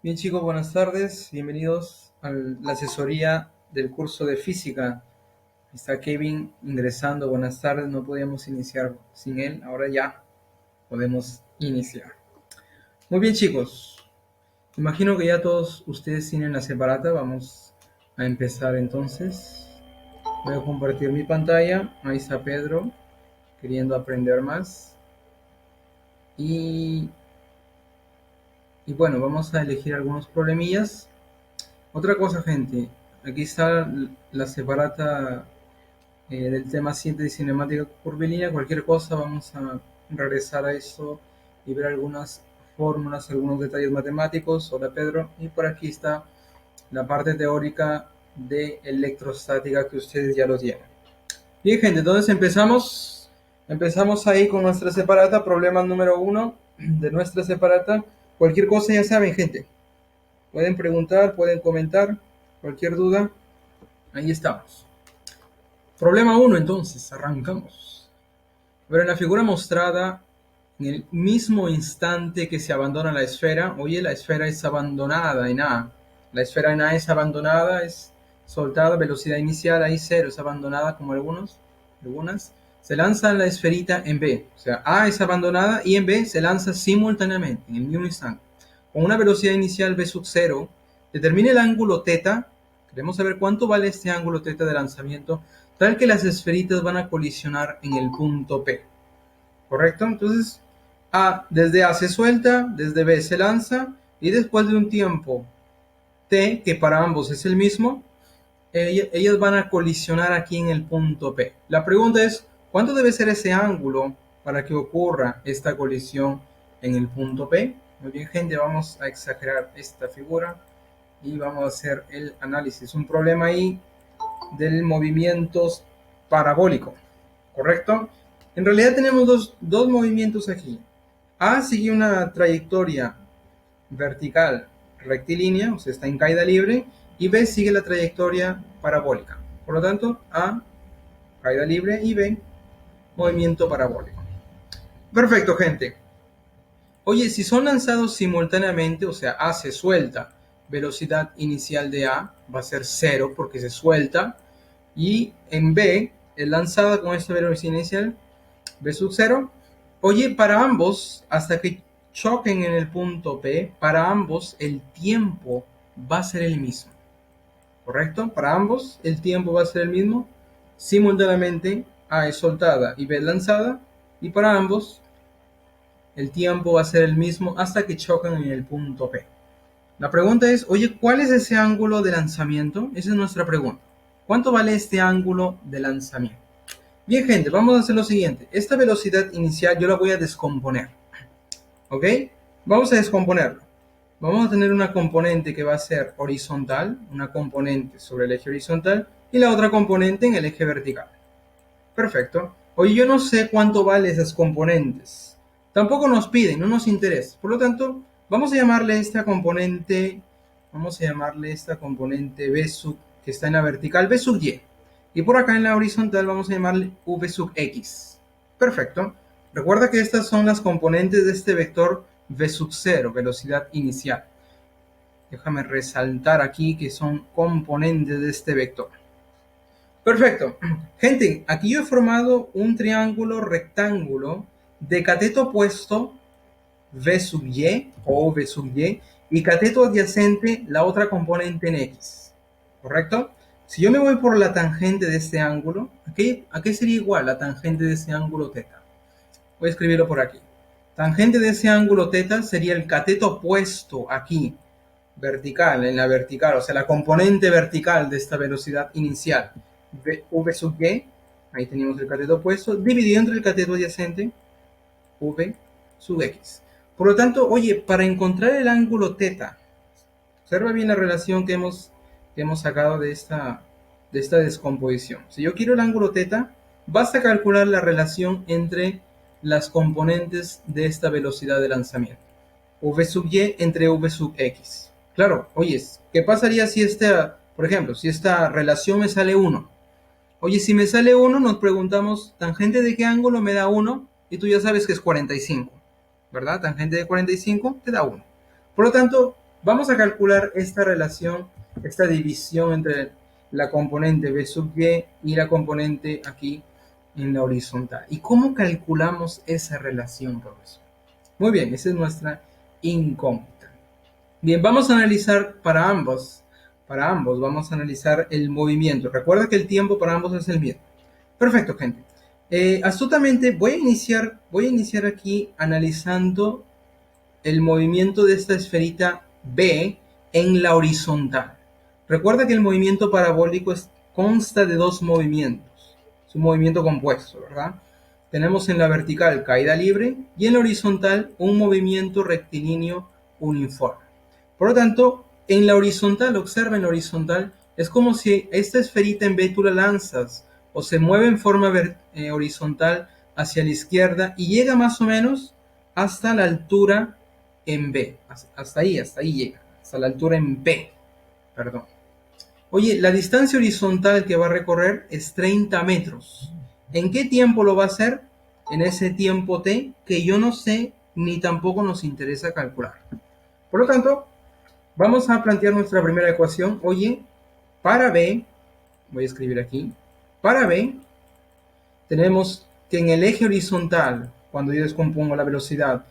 Bien chicos, buenas tardes, bienvenidos a la asesoría del curso de física. Está Kevin ingresando, buenas tardes, no podíamos iniciar sin él, ahora ya podemos iniciar. Muy bien chicos, imagino que ya todos ustedes tienen la separata, vamos a empezar entonces. Voy a compartir mi pantalla, ahí está Pedro queriendo aprender más. Y, y bueno, vamos a elegir algunos problemillas. Otra cosa, gente, aquí está la separata del tema síntesis cinemática curvilínea. Cualquier cosa, vamos a regresar a eso y ver algunas fórmulas, algunos detalles matemáticos. Hola Pedro, y por aquí está la parte teórica de electrostática que ustedes ya lo tienen. Bien, gente, entonces empezamos ahí con nuestra separata, problema número uno de nuestra separata. Cualquier cosa ya saben, gente. Pueden preguntar, pueden comentar, cualquier duda, ahí estamos. Problema uno, entonces, arrancamos. Pero en la figura mostrada, en el mismo instante que se abandona la esfera, oye, la esfera es abandonada en A. La esfera en A es abandonada, es soltada, velocidad inicial, ahí cero, es abandonada como algunas. Se lanza la esferita en B, o sea, A es abandonada y en B se lanza simultáneamente, en el mismo instante. Con una velocidad inicial B sub 0, determine el ángulo θ. Queremos saber cuánto vale este ángulo θ de lanzamiento, tal que las esferitas van a colisionar en el punto P. ¿Correcto? Entonces, desde A se suelta, desde B se lanza, y después de un tiempo T, que para ambos es el mismo, ellas van a colisionar aquí en el punto P. La pregunta es, ¿cuánto debe ser ese ángulo para que ocurra esta colisión en el punto P? Muy bien, gente, vamos a exagerar esta figura y vamos a hacer el análisis. Un problema ahí del movimiento parabólico, ¿correcto? En realidad tenemos dos movimientos aquí. A sigue una trayectoria vertical rectilínea, o sea, está en caída libre, y B sigue la trayectoria parabólica. Por lo tanto, A, caída libre, y B, movimiento parabólico. Perfecto, gente. Oye, si son lanzados simultáneamente, o sea, A se suelta, velocidad inicial de A va a ser cero porque se suelta, y en B es lanzada con esta velocidad inicial, B sub 0. Oye, para ambos, hasta que choquen en el punto P, para ambos el tiempo va a ser el mismo. ¿Correcto? Para ambos el tiempo va a ser el mismo. Simultáneamente A es soltada y B es lanzada. Y para ambos el tiempo va a ser el mismo hasta que chocan en el punto P. La pregunta es, oye, ¿cuál es ese ángulo de lanzamiento? Esa es nuestra pregunta. ¿Cuánto vale este ángulo de lanzamiento? Bien, gente, vamos a hacer lo siguiente. Esta velocidad inicial yo la voy a descomponer. ¿Ok? Vamos a descomponerlo. Vamos a tener una componente que va a ser horizontal, una componente sobre el eje horizontal y la otra componente en el eje vertical. Perfecto. Oye, yo no sé cuánto valen esas componentes. Tampoco nos piden, no nos interesa. Por lo tanto, vamos a llamarle esta componente B sub, que está en la vertical, B sub Y. Y por acá en la horizontal vamos a llamarle V sub X. Perfecto. Recuerda que estas son las componentes de este vector V sub 0, velocidad inicial. Déjame resaltar aquí que son componentes de este vector. Perfecto. Gente, aquí yo he formado un triángulo rectángulo de cateto opuesto V sub Y o V sub y cateto adyacente la otra componente en X. ¿Correcto? Si yo me voy por la tangente de este ángulo, ¿a qué sería igual la tangente de ese ángulo θ? Voy a escribirlo por aquí. Tangente de ese ángulo θ sería el cateto opuesto aquí, vertical, en la vertical, o sea, la componente vertical de esta velocidad inicial, V sub Y, ahí tenemos el cateto opuesto, dividido entre el cateto adyacente, V sub X. Por lo tanto, oye, para encontrar el ángulo θ, observa bien la relación que hemos sacado de esta descomposición. Si yo quiero el ángulo θ, basta calcular la relación entre las componentes de esta velocidad de lanzamiento. V sub Y entre V sub X. Claro, oye, ¿qué pasaría si por ejemplo, si esta relación me sale 1? Oye, si me sale 1, nos preguntamos, ¿tangente de qué ángulo me da 1? Y tú ya sabes que es 45, ¿verdad? Tangente de 45 te da 1. Por lo tanto, Vamos a calcular esta relación, esta división entre la componente B sub y y la componente aquí en la horizontal. ¿Y cómo calculamos esa relación, profesor? Muy bien, esa es nuestra incógnita. Bien, vamos a analizar para ambos. Para ambos vamos a analizar el movimiento. Recuerda que el tiempo para ambos es el mismo. Perfecto, gente. Astutamente voy a iniciar aquí analizando el movimiento de esta esferita B en la horizontal. Recuerda que el movimiento parabólico consta de dos movimientos. Es un movimiento compuesto, ¿verdad? Tenemos en la vertical caída libre y en la horizontal un movimiento rectilíneo uniforme. Por lo tanto, en la horizontal, observa en la horizontal, es como si esta esferita en B tú la lanzas o se mueve en forma horizontal hacia la izquierda y llega más o menos hasta la altura en B. Hasta ahí llega. Hasta la altura en B. Perdón. Oye, la distancia horizontal que va a recorrer es 30 metros. ¿En qué tiempo lo va a hacer? En ese tiempo T que yo no sé ni tampoco nos interesa calcular. Por lo tanto, vamos a plantear nuestra primera ecuación. Oye, para B, voy a escribir aquí, para B tenemos que en el eje horizontal, cuando yo descompongo la velocidad,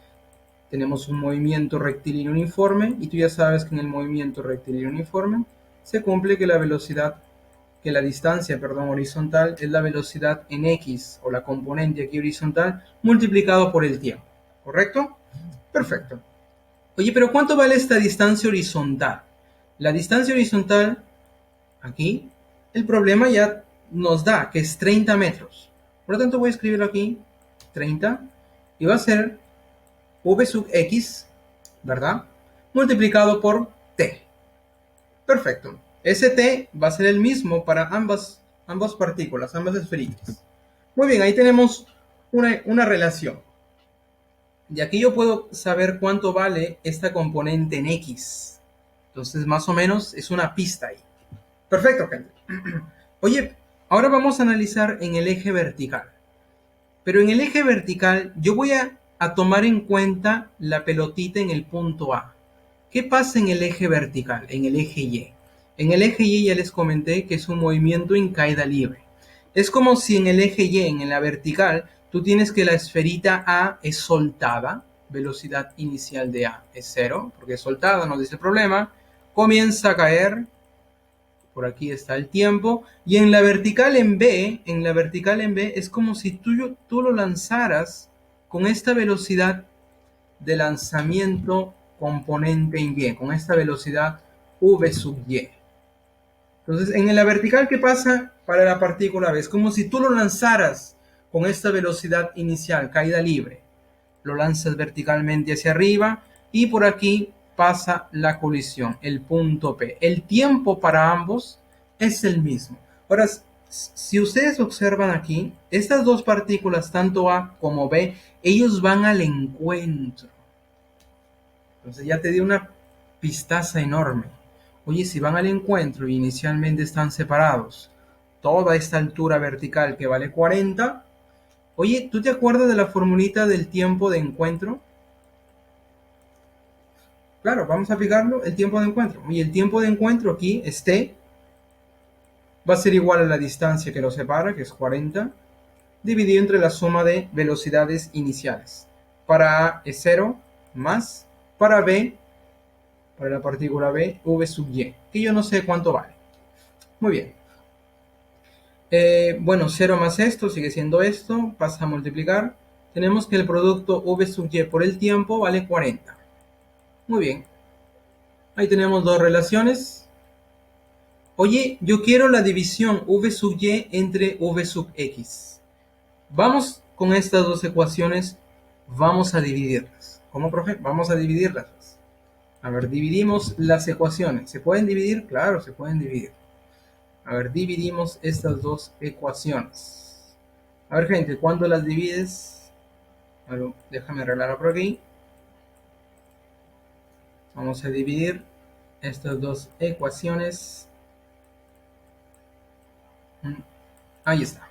tenemos un movimiento rectilíneo uniforme y tú ya sabes que en el movimiento rectilíneo uniforme se cumple que la distancia, horizontal es la velocidad en X o la componente aquí horizontal multiplicado por el tiempo, ¿correcto? Perfecto. Oye, pero ¿cuánto vale esta distancia horizontal? La distancia horizontal, aquí, el problema ya nos da que es 30 metros. Por lo tanto voy a escribirlo aquí, 30, y va a ser v sub x, ¿verdad? Multiplicado por t. Perfecto. Ese t va a ser el mismo para ambas partículas, ambas esferitas. Muy bien, ahí tenemos una relación. Y aquí yo puedo saber cuánto vale esta componente en x. Entonces, más o menos, es una pista ahí. Perfecto, gente. Oye, ahora vamos a analizar en el eje vertical. Pero en el eje vertical yo voy a tomar en cuenta la pelotita en el punto A. ¿Qué pasa en el eje vertical, en el eje Y? En el eje Y ya les comenté que es un movimiento en caída libre. Es como si en el eje Y, en la vertical, tú tienes que la esferita A es soltada, velocidad inicial de A es 0, porque es soltada, no dice el problema, comienza a caer, por aquí está el tiempo, y en la vertical en B, es como si tú lo lanzaras con esta velocidad de lanzamiento componente en Y, con esta velocidad V sub Y. Entonces, en la vertical, ¿qué pasa para la partícula B? Es como si tú lo lanzaras con esta velocidad inicial, caída libre. Lo lanzas verticalmente hacia arriba y por aquí pasa la colisión, el punto P. El tiempo para ambos es el mismo. Ahora, si ustedes observan aquí, estas dos partículas, tanto A como B, ellos van al encuentro. Entonces ya te di una pistaza enorme. Oye, si van al encuentro y inicialmente están separados, toda esta altura vertical que vale 40, oye, ¿tú te acuerdas de la formulita del tiempo de encuentro? Claro, vamos a aplicarlo, el tiempo de encuentro. Y el tiempo de encuentro aquí, t, va a ser igual a la distancia que lo separa, que es 40, dividido entre la suma de velocidades iniciales. Para A es 0, más para B, para la partícula B, V sub Y, que yo no sé cuánto vale. Muy bien. Bueno, 0 más esto sigue siendo esto, pasa a multiplicar. Tenemos que el producto V sub Y por el tiempo vale 40. Muy bien. Ahí tenemos dos relaciones. Oye, yo quiero la división V sub Y entre V sub X. Vamos con estas dos ecuaciones, vamos a dividirlas. ¿Cómo, profe? Vamos a dividirlas. A ver, dividimos las ecuaciones. ¿Se pueden dividir? Claro, se pueden dividir. A ver, dividimos estas dos ecuaciones. A ver, gente, ¿cuándo las divides? A ver, déjame arreglarlo por aquí. Vamos a dividir estas dos ecuaciones. Ahí está.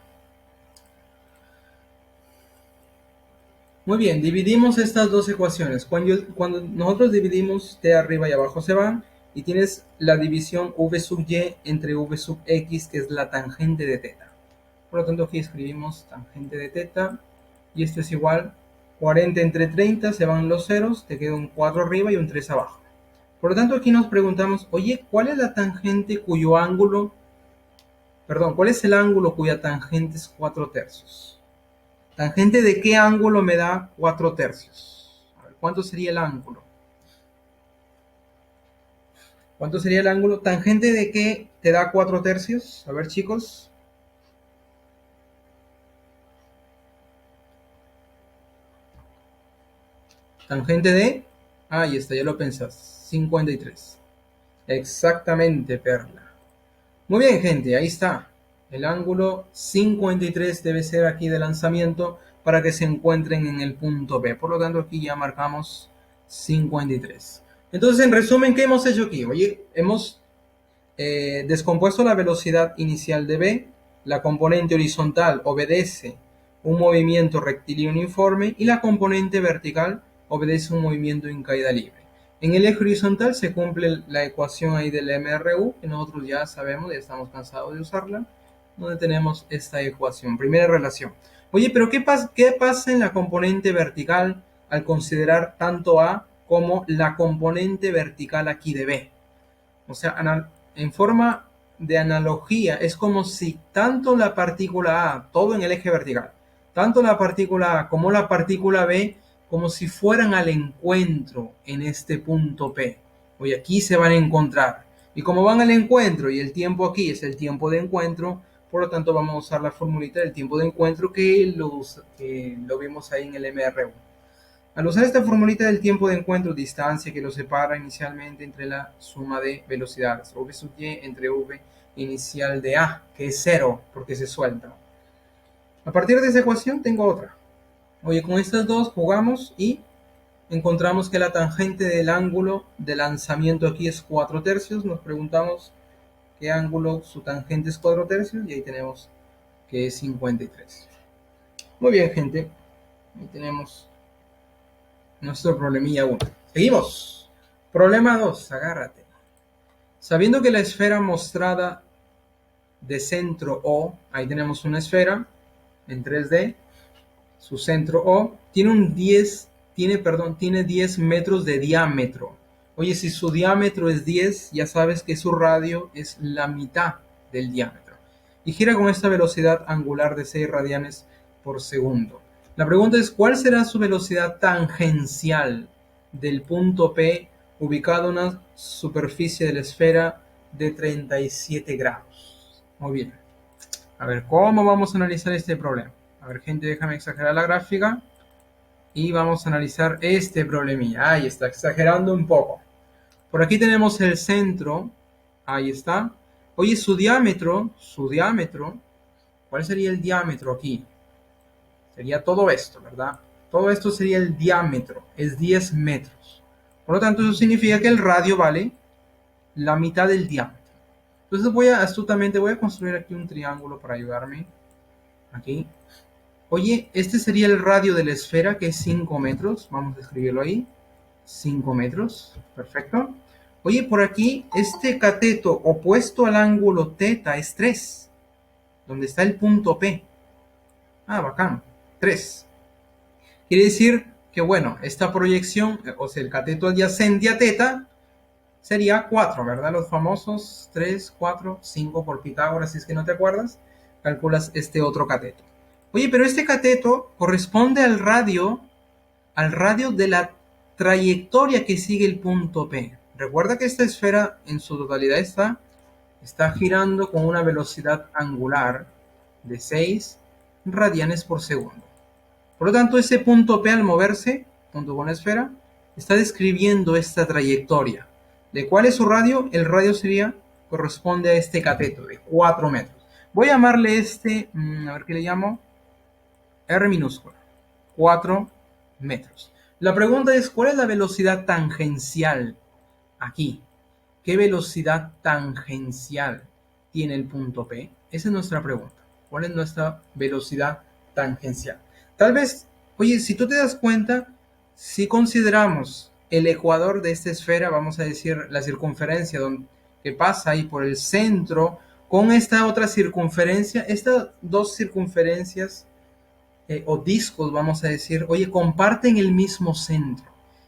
Muy bien, dividimos estas dos ecuaciones. Cuando nosotros dividimos, t arriba y abajo se van, y tienes la división v sub y entre v sub x, que es la tangente de teta. Por lo tanto, aquí escribimos tangente de teta, y esto es igual, 40 entre 30, se van los ceros, te queda un 4 arriba y un 3 abajo. Por lo tanto, aquí nos preguntamos, oye, ¿cuál es la tangente cuyo ángulo, perdón, cuál es el ángulo cuya tangente es 4 tercios? ¿Tangente de qué ángulo me da 4 tercios? A ver, ¿cuánto sería el ángulo? ¿Cuánto sería el ángulo? ¿Tangente de qué te da 4 tercios? A ver, chicos. Tangente de... Ahí está, ya lo pensás. 53. Exactamente, Perla. Muy bien, gente, ahí está. El ángulo 53 debe ser aquí de lanzamiento para que se encuentren en el punto B. Por lo tanto, aquí ya marcamos 53. Entonces, en resumen, ¿qué hemos hecho aquí? Oye, hemos descompuesto la velocidad inicial de B. La componente horizontal obedece un movimiento rectilíneo uniforme y la componente vertical obedece un movimiento en caída libre. En el eje horizontal se cumple la ecuación ahí del MRU, que nosotros ya sabemos, ya estamos cansados de usarla, donde tenemos esta ecuación, primera relación. Oye, pero ¿qué pasa en la componente vertical al considerar tanto A como la componente vertical aquí de B? O sea, en forma de analogía, es como si tanto la partícula A, todo en el eje vertical, tanto la partícula A como la partícula B, como si fueran al encuentro en este punto P. Oye, aquí se van a encontrar. Y como van al encuentro y el tiempo aquí es el tiempo de encuentro, por lo tanto vamos a usar la formulita del tiempo de encuentro que lo vimos ahí en el MRU. Al usar esta formulita del tiempo de encuentro, distancia que lo separa inicialmente entre la suma de velocidades, v sub y entre v inicial de A, que es 0, porque se suelta. A partir de esa ecuación tengo otra. Oye, con estas dos jugamos y encontramos que la tangente del ángulo de lanzamiento aquí es 4 tercios. Nos preguntamos qué ángulo su tangente es 4 tercios y ahí tenemos que es 53. Muy bien, gente. Ahí tenemos nuestro problemilla 1. Seguimos. Problema 2. Agárrate. Sabiendo que la esfera mostrada de centro O, ahí tenemos una esfera en 3D, su centro O, tiene 10 metros de diámetro. Oye, si su diámetro es 10, ya sabes que su radio es la mitad del diámetro. Y gira con esta velocidad angular de 6 radianes por segundo. La pregunta es, ¿cuál será su velocidad tangencial del punto P ubicado en una superficie de la esfera de 37 grados? Muy bien. A ver, ¿cómo vamos a analizar este problema? A ver, gente, déjame exagerar la gráfica. Y vamos a analizar este problemilla. Ahí está, exagerando un poco. Por aquí tenemos el centro. Ahí está. Oye, su diámetro, ¿cuál sería el diámetro aquí? Sería todo esto, ¿verdad? Todo esto sería el diámetro, es 10 metros. Por lo tanto, eso significa que el radio vale la mitad del diámetro. Entonces astutamente voy a construir aquí un triángulo para ayudarme. Aquí. Oye, este sería el radio de la esfera, que es 5 metros. Vamos a escribirlo ahí. 5 metros. Perfecto. Oye, por aquí, este cateto opuesto al ángulo θ es 3. Donde está el punto P. Ah, bacán. 3. Quiere decir que, bueno, esta proyección, o sea, el cateto adyacente a θ, sería 4, ¿verdad? Los famosos 3, 4, 5 por Pitágoras, si es que no te acuerdas. Calculas este otro cateto. Oye, pero este cateto corresponde al radio de la trayectoria que sigue el punto P. Recuerda que esta esfera en su totalidad está girando con una velocidad angular de 6 radianes por segundo. Por lo tanto, ese punto P al moverse, junto con la esfera, está describiendo esta trayectoria. ¿De cuál es su radio? El radio corresponde a este cateto de 4 metros. Voy a llamarle a ver qué le llamo, R minúscula, 4 metros. La pregunta es, ¿cuál es la velocidad tangencial aquí? ¿Qué velocidad tangencial tiene el punto P? Esa es nuestra pregunta. ¿Cuál es nuestra velocidad tangencial? Tal vez Oye, si tú te das cuenta, si consideramos el ecuador de esta esfera, vamos a decir la circunferencia que pasa ahí por el centro, con esta otra circunferencia, estas dos circunferencias o discos, vamos a decir, oye, comparten el mismo centro.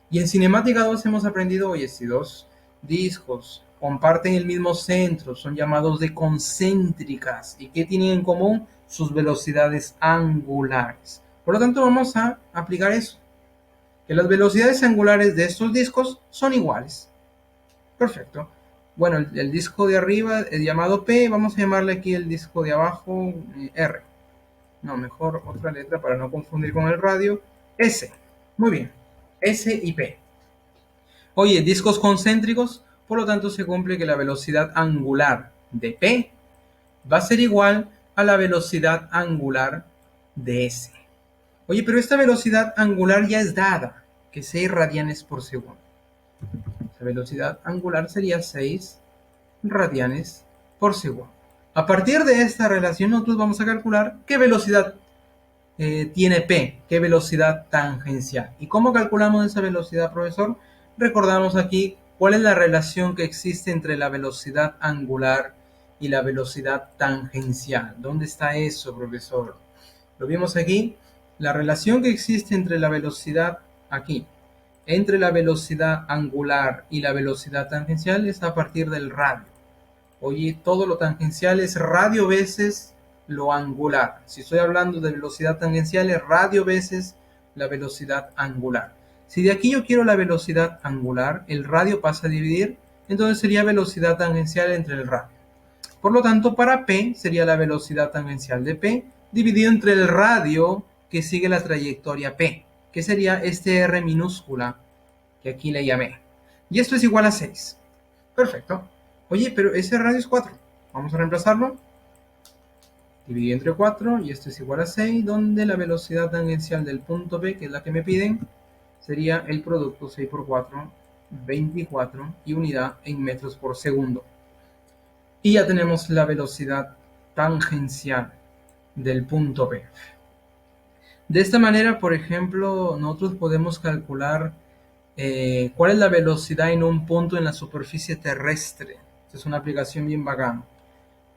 Y en Cinemática 2 hemos aprendido, oye, si dos discos comparten el mismo centro, son llamados de concéntricas. ¿Y qué tienen en común? Sus velocidades angulares. Por lo tanto, vamos a aplicar eso, que las velocidades angulares de estos discos son iguales. Perfecto. Bueno, el disco de arriba es llamado P, vamos a llamarle aquí el disco de abajo R. No, mejor otra letra para no confundir con el radio. S. Muy bien. S y P. Oye, discos concéntricos, por lo tanto se cumple que la velocidad angular de P va a ser igual a la velocidad angular de S. Oye, pero esta velocidad angular ya es dada, que es 6 radianes por segundo. La velocidad angular sería 6 radianes por segundo. A partir de esta relación nosotros vamos a calcular qué velocidad tiene P, qué velocidad tangencial. ¿Y cómo calculamos esa velocidad, profesor? Recordamos aquí cuál es la relación que existe entre la velocidad angular y la velocidad tangencial. ¿Dónde está eso, profesor? Lo vimos aquí. La relación que existe entre la velocidad aquí, entre la velocidad angular y la velocidad tangencial es a partir del radio. Oye, todo lo tangencial es radio veces lo angular. Si estoy hablando de velocidad tangencial es radio veces la velocidad angular. Si de aquí yo quiero la velocidad angular, el radio pasa a dividir, entonces sería velocidad tangencial entre el radio. Por lo tanto, para P sería la velocidad tangencial de P dividido entre el radio que sigue la trayectoria P, que sería este R minúscula que aquí le llamé. Y esto es igual a 6. Perfecto. Oye, pero ese radio es 4. Vamos a reemplazarlo. Dividido entre 4 y esto es igual a 6, donde la velocidad tangencial del punto P, que es la que me piden, sería el producto 6 por 4, 24 y unidad en metros por segundo. Y ya tenemos la velocidad tangencial del punto P. De esta manera, por ejemplo, nosotros podemos calcular cuál es la velocidad en un punto en la superficie terrestre. Esta es una aplicación bien bacana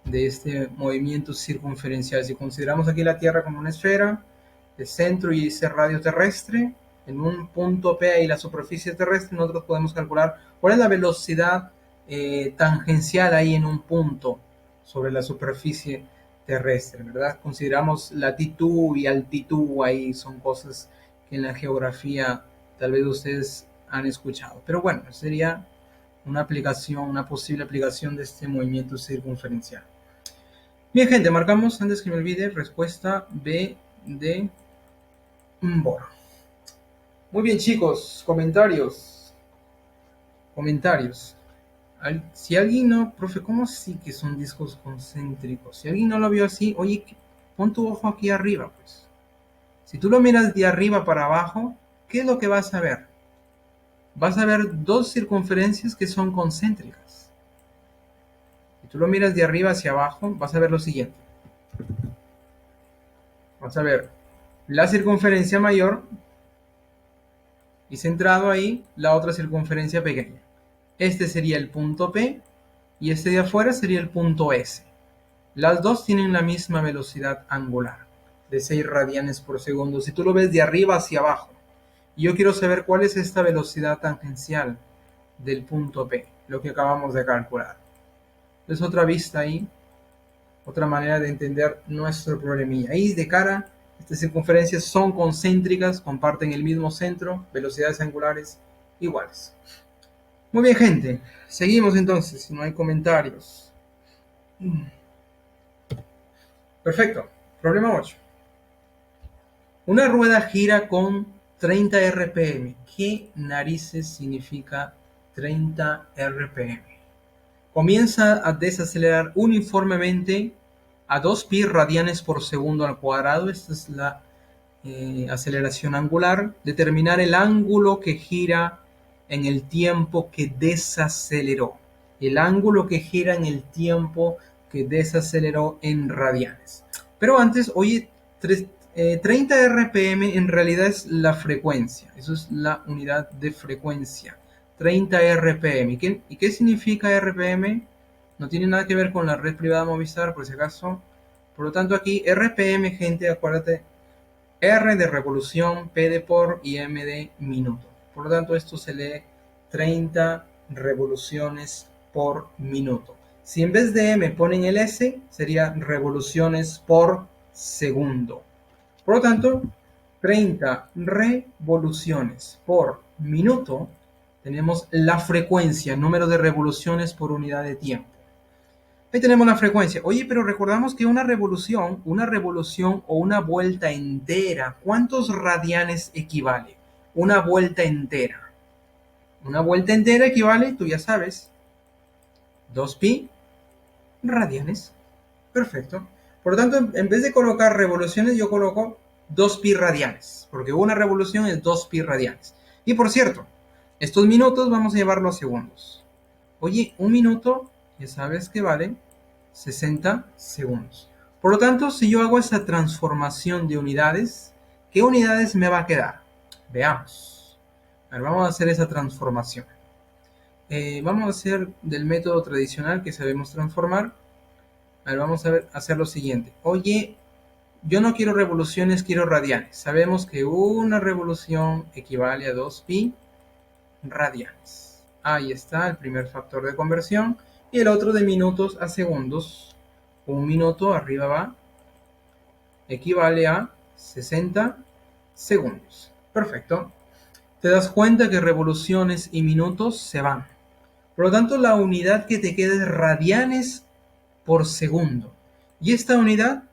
de este movimiento circunferencial. Si consideramos aquí la Tierra como una esfera, el centro y ese radio terrestre, en un punto P y la superficie terrestre, nosotros podemos calcular cuál es la velocidad tangencial ahí en un punto sobre la superficie terrestre, ¿verdad? Consideramos latitud y altitud, ahí son cosas que en la geografía tal vez ustedes han escuchado. Pero bueno, sería una aplicación, una posible aplicación de este movimiento circunferencial. Bien, gente, marcamos, antes que me olvide, respuesta B de Mbor. Muy bien, chicos, comentarios. Si alguien no, profe, ¿cómo así que son discos concéntricos? Si alguien no lo vio así, oye, pon tu ojo aquí arriba, pues. Si tú lo miras de arriba para abajo, ¿qué es lo que vas a ver? Vas a ver dos circunferencias que son concéntricas. Si tú lo miras de arriba hacia abajo, vas a ver lo siguiente. Vas a ver la circunferencia mayor y centrado ahí la otra circunferencia pequeña. Este sería el punto P y este de afuera sería el punto S. Las dos tienen la misma velocidad angular, de 6 radianes por segundo. Si tú lo ves de arriba hacia abajo, y yo quiero saber cuál es esta velocidad tangencial del punto P, lo que acabamos de calcular. Es otra vista ahí, otra manera de entender nuestro problemilla. Ahí de cara, estas circunferencias son concéntricas, comparten el mismo centro, velocidades angulares iguales. Muy bien, gente. Seguimos entonces, si no hay comentarios. Perfecto. Problema 8. Una rueda gira con 30 RPM. ¿Qué narices significa 30 RPM? Comienza a desacelerar uniformemente a 2 pi radianes por segundo al cuadrado. Esta es la aceleración angular. Determinar el ángulo que gira en el tiempo que desaceleró. El ángulo que gira en el tiempo que desaceleró en radianes. Pero antes, oye, 30 RPM en realidad es la frecuencia, eso es la unidad de frecuencia, 30 RPM. ¿Y qué significa RPM? No tiene nada que ver con la red privada Movistar, por si acaso. Por lo tanto, aquí RPM, gente, acuérdate, R de revolución, P de por y M de minuto. Por lo tanto, esto se lee 30 revoluciones por minuto. Si en vez de M ponen el S, sería revoluciones por segundo. Por lo tanto, 30 revoluciones por minuto, tenemos la frecuencia, número de revoluciones por unidad de tiempo. Ahí tenemos la frecuencia. Oye, pero recordamos que una revolución o una vuelta entera, ¿cuántos radianes equivale? Una vuelta entera. Una vuelta entera equivale, tú ya sabes, 2pi radianes. Perfecto. Por lo tanto, en vez de colocar revoluciones, yo coloco 2pi radianes, porque una revolución es 2pi radianes. Y por cierto, estos minutos vamos a llevarlos a segundos. Oye, un minuto, ya sabes que vale 60 segundos. Por lo tanto, si yo hago esa transformación de unidades, ¿qué unidades me va a quedar? Veamos. A ver, vamos a hacer esa transformación. Vamos a hacer del método tradicional que sabemos transformar. A ver, vamos a hacer lo siguiente. Oye, yo no quiero revoluciones, quiero radianes. Sabemos que una revolución equivale a 2pi radianes. Ahí está el primer factor de conversión. Y el otro de minutos a segundos. Un minuto arriba va, equivale a 60 segundos. Perfecto. Te das cuenta que revoluciones y minutos se van. Por lo tanto, la unidad que te queda es radianes por segundo. Y esta unidad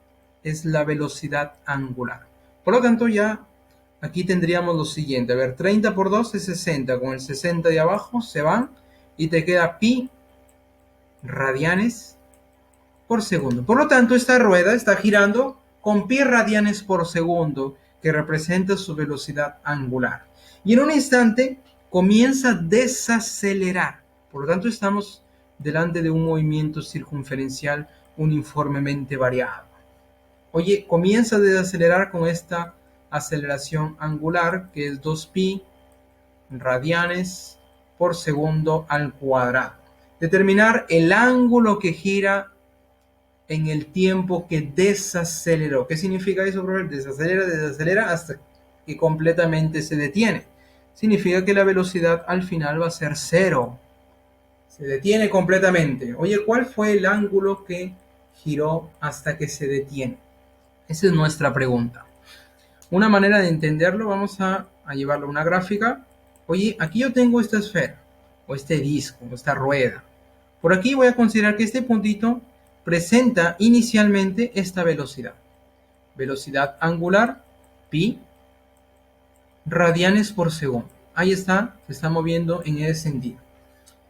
es la velocidad angular. Por lo tanto, ya aquí tendríamos lo siguiente. A ver, 30 por 2 es 60. Con el 60 de abajo se van y te queda pi radianes por segundo. Por lo tanto, esta rueda está girando con pi radianes por segundo, que representa su velocidad angular. Y en un instante comienza a desacelerar. Por lo tanto, estamos delante de un movimiento circunferencial uniformemente variado. Oye, comienza a desacelerar con esta aceleración angular, que es 2pi radianes por segundo al cuadrado. Determinar el ángulo que gira en el tiempo que desaceleró. ¿Qué significa eso, profe? Desacelera hasta que completamente se detiene. Significa que la velocidad al final va a ser cero. Se detiene completamente. Oye, ¿cuál fue el ángulo que giró hasta que se detiene? Esa es nuestra pregunta. Una manera de entenderlo, vamos a llevarlo a una gráfica. Oye, aquí yo tengo esta esfera, o este disco, o esta rueda. Por aquí voy a considerar que este puntito presenta inicialmente esta velocidad. Velocidad angular, pi, radianes por segundo. Ahí está, se está moviendo en ese sentido.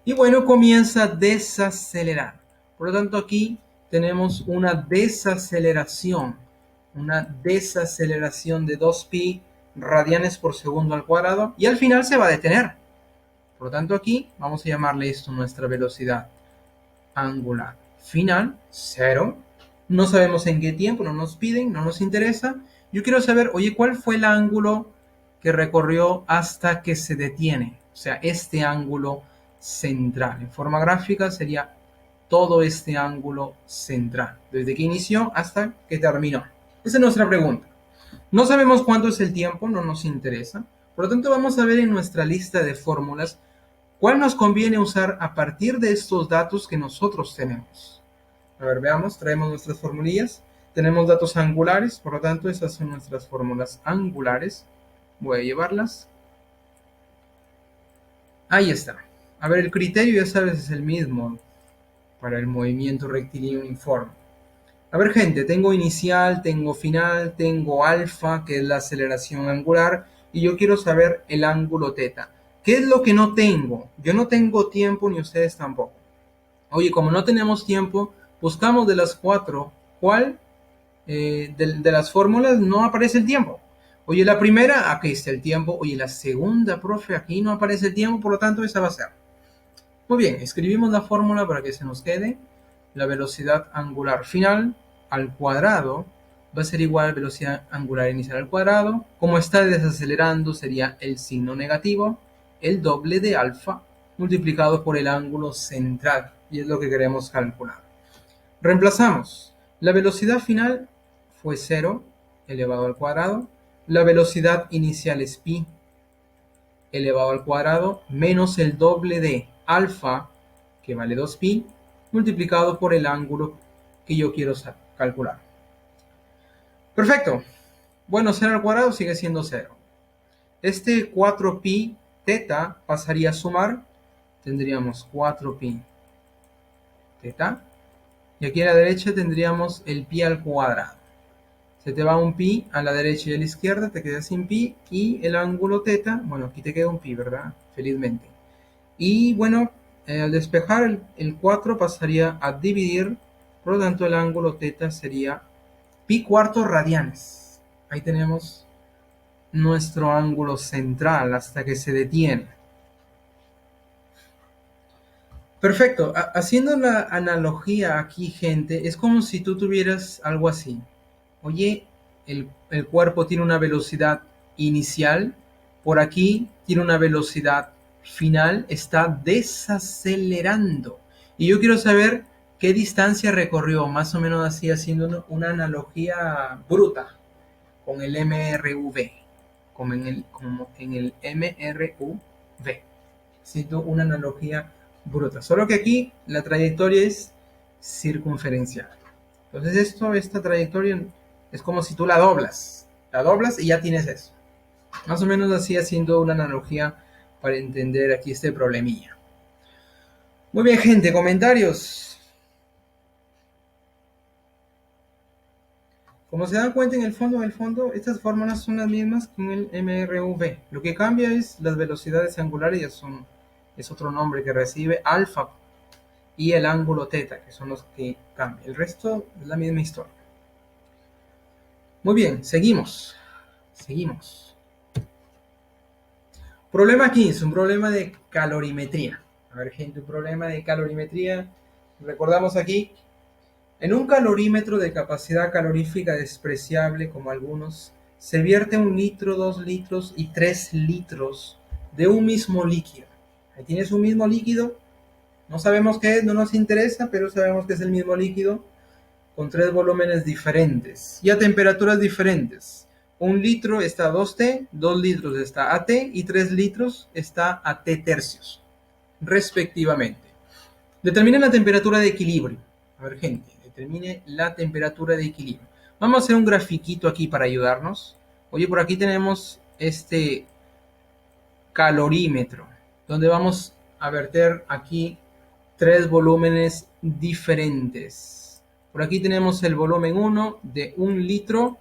Y bueno, comienza a desacelerar. Por lo tanto, aquí tenemos una desaceleración de 2pi radianes por segundo al cuadrado, y al final se va a detener. Por lo tanto, aquí vamos a llamarle esto nuestra velocidad angular final, 0. No sabemos en qué tiempo, no nos piden, no nos interesa. Yo quiero saber, oye, ¿cuál fue el ángulo que recorrió hasta que se detiene? O sea, este ángulo central. En forma gráfica sería todo este ángulo central, desde que inició hasta que terminó. Esa es nuestra pregunta. No sabemos cuánto es el tiempo, no nos interesa. Por lo tanto, vamos a ver en nuestra lista de fórmulas cuál nos conviene usar a partir de estos datos que nosotros tenemos. A ver, veamos, traemos nuestras formulillas. Tenemos datos angulares, por lo tanto, esas son nuestras fórmulas angulares. Voy a llevarlas. Ahí está. A ver, el criterio, ya sabes, es el mismo para el movimiento rectilíneo uniforme. A ver, gente, tengo inicial, tengo final, tengo alfa, que es la aceleración angular, y yo quiero saber el ángulo teta. ¿Qué es lo que no tengo? Yo no tengo tiempo, ni ustedes tampoco. Oye, como no tenemos tiempo, buscamos de las cuatro, ¿cuál de las fórmulas no aparece el tiempo? Oye, la primera, aquí está el tiempo. Oye, la segunda, profe, aquí no aparece el tiempo, por lo tanto, esa va a ser. Muy bien, escribimos la fórmula para que se nos quede. La velocidad angular final al cuadrado va a ser igual a velocidad angular inicial al cuadrado. Como está desacelerando, sería el signo negativo, el doble de alfa, multiplicado por el ángulo central, y es lo que queremos calcular. Reemplazamos. La velocidad final fue 0 elevado al cuadrado. La velocidad inicial es pi elevado al cuadrado menos el doble de alfa, que vale 2pi, multiplicado por el ángulo que yo quiero calcular. Perfecto. Bueno, 0 al cuadrado sigue siendo 0. Este 4pi teta pasaría a sumar. Tendríamos 4pi teta. Y aquí a la derecha tendríamos el pi al cuadrado. Se te va un pi a la derecha y a la izquierda, te quedas sin pi. Y el ángulo teta, bueno, aquí te queda un pi, ¿verdad? Felizmente. Y bueno, al despejar el 4 pasaría a dividir. Por lo tanto, el ángulo teta sería pi cuartos radianes. Ahí tenemos nuestro ángulo central hasta que se detiene. Perfecto. Haciendo la analogía aquí, gente, es como si tú tuvieras algo así. Oye, el cuerpo tiene una velocidad inicial, por aquí tiene una velocidad final, está desacelerando. Y yo quiero saber qué distancia recorrió, más o menos así, haciendo una analogía bruta con el MRV, como en el MRV. Haciendo una analogía bruta. Solo que aquí la trayectoria es circunferencial. Entonces esta trayectoria es como si tú la doblas y ya tienes eso. Más o menos así, haciendo una analogía para entender aquí este problemilla. Muy bien, gente, comentarios. Como se dan cuenta, en el fondo, estas fórmulas son las mismas que en el MRV. Lo que cambia es las velocidades angulares, es otro nombre que recibe, alfa y el ángulo teta, que son los que cambian. El resto es la misma historia. Muy bien, seguimos. Problema 15, un problema de calorimetría. A ver, gente, un problema de calorimetría. Recordamos aquí, en un calorímetro de capacidad calorífica despreciable como algunos, se vierte 1 litro, 2 litros y 3 litros de un mismo líquido. Ahí tienes un mismo líquido, no sabemos qué es, no nos interesa, pero sabemos que es el mismo líquido con 3 volúmenes diferentes y a temperaturas diferentes. 1 litro está a 2T, 2 litros está a T y 3 litros está a T tercios, respectivamente. Determine la temperatura de equilibrio. A ver, gente, determine la temperatura de equilibrio. Vamos a hacer un grafiquito aquí para ayudarnos. Oye, por aquí tenemos este calorímetro, donde vamos a verter aquí 3 volúmenes diferentes. Por aquí tenemos el volumen 1 de 1 litro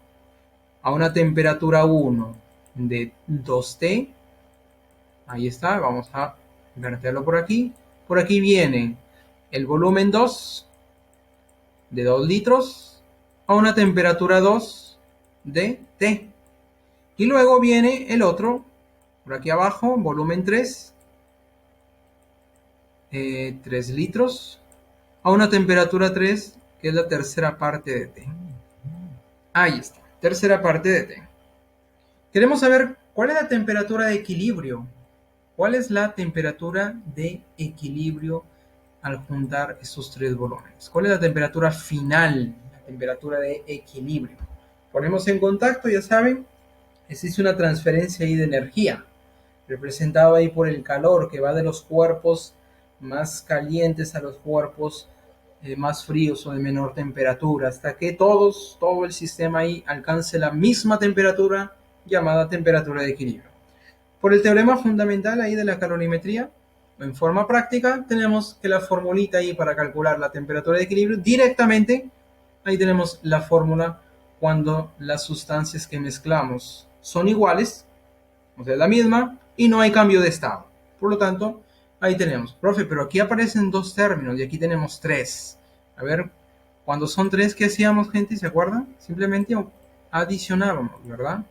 a una temperatura 1 de 2T. Ahí está, vamos a verterlo por aquí. Por aquí viene el volumen 2 de 2 litros a una temperatura 2 de T. Y luego viene el otro, por aquí abajo, volumen 3, 3 litros a una temperatura 3, que es la tercera parte de T. Ahí está, tercera parte de T. Queremos saber cuál es la temperatura de equilibrio. ¿Cuál es la temperatura de equilibrio al juntar estos 3 volúmenes? ¿Cuál es la temperatura final? La temperatura de equilibrio. Ponemos en contacto, ya saben, existe una transferencia ahí de energía, representado ahí por el calor que va de los cuerpos más calientes a los cuerpos más fríos o de menor temperatura, hasta que todo el sistema ahí alcance la misma temperatura, llamada temperatura de equilibrio. Por el teorema fundamental ahí de la calorimetría, en forma práctica, tenemos que la formulita ahí para calcular la temperatura de equilibrio, directamente ahí tenemos la fórmula cuando las sustancias que mezclamos son iguales, o sea, la misma, y no hay cambio de estado. Por lo tanto, ahí tenemos, profe, pero aquí aparecen 2 términos y aquí tenemos 3. A ver, cuando son 3, ¿qué hacíamos, gente? ¿Se acuerdan? Simplemente adicionábamos, ¿verdad?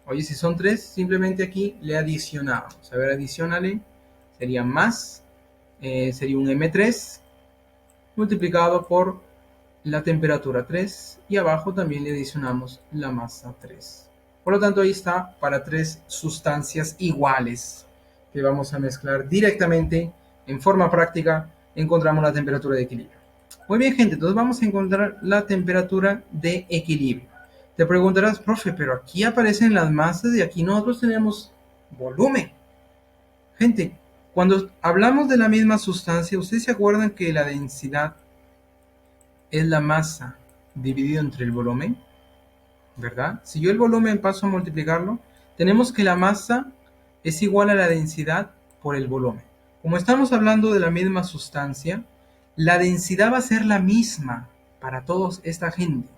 Oye, si son 3, simplemente aquí le adicionábamos. A ver, adicionale, sería más, sería un M3 multiplicado por la temperatura 3 y abajo también le adicionamos la masa 3. Por lo tanto, ahí está para tres sustancias iguales que vamos a mezclar directamente en forma práctica. Encontramos la temperatura de equilibrio. Muy bien, gente, entonces vamos a encontrar la temperatura de equilibrio. Te preguntarás, profe, pero aquí aparecen las masas y aquí nosotros tenemos volumen. Gente, cuando hablamos de la misma sustancia, ¿ustedes se acuerdan que la densidad es la masa dividido entre el volumen? ¿Verdad? Si yo el volumen paso a multiplicarlo, tenemos que la masa es igual a la densidad por el volumen. Como estamos hablando de la misma sustancia, la densidad va a ser la misma para toda esta gente.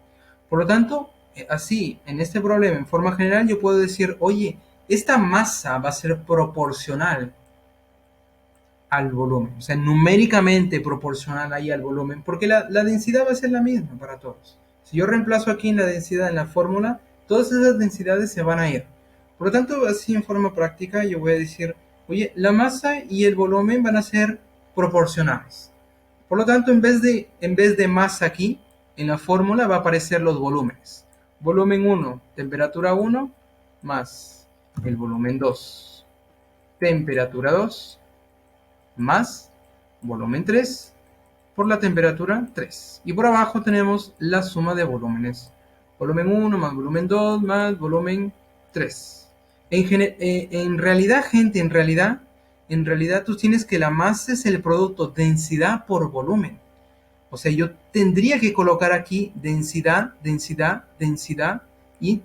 Por lo tanto, así, en este problema, en forma general, yo puedo decir, oye, esta masa va a ser proporcional al volumen, o sea, numéricamente proporcional ahí al volumen, porque la densidad va a ser la misma para todos. Si yo reemplazo aquí en la densidad en la fórmula, todas esas densidades se van a ir. Por lo tanto, así en forma práctica, yo voy a decir, oye, la masa y el volumen van a ser proporcionales. Por lo tanto, en vez de masa aquí, en la fórmula va a aparecer los volúmenes. Volumen 1, temperatura 1, más el volumen 2, temperatura 2, más volumen 3 por la temperatura 3. Y por abajo tenemos la suma de volúmenes. Volumen 1 más volumen 2 más volumen 3. En realidad, gente, en realidad tú tienes que la masa es el producto densidad por volumen. O sea, yo tendría que colocar aquí densidad, densidad, densidad y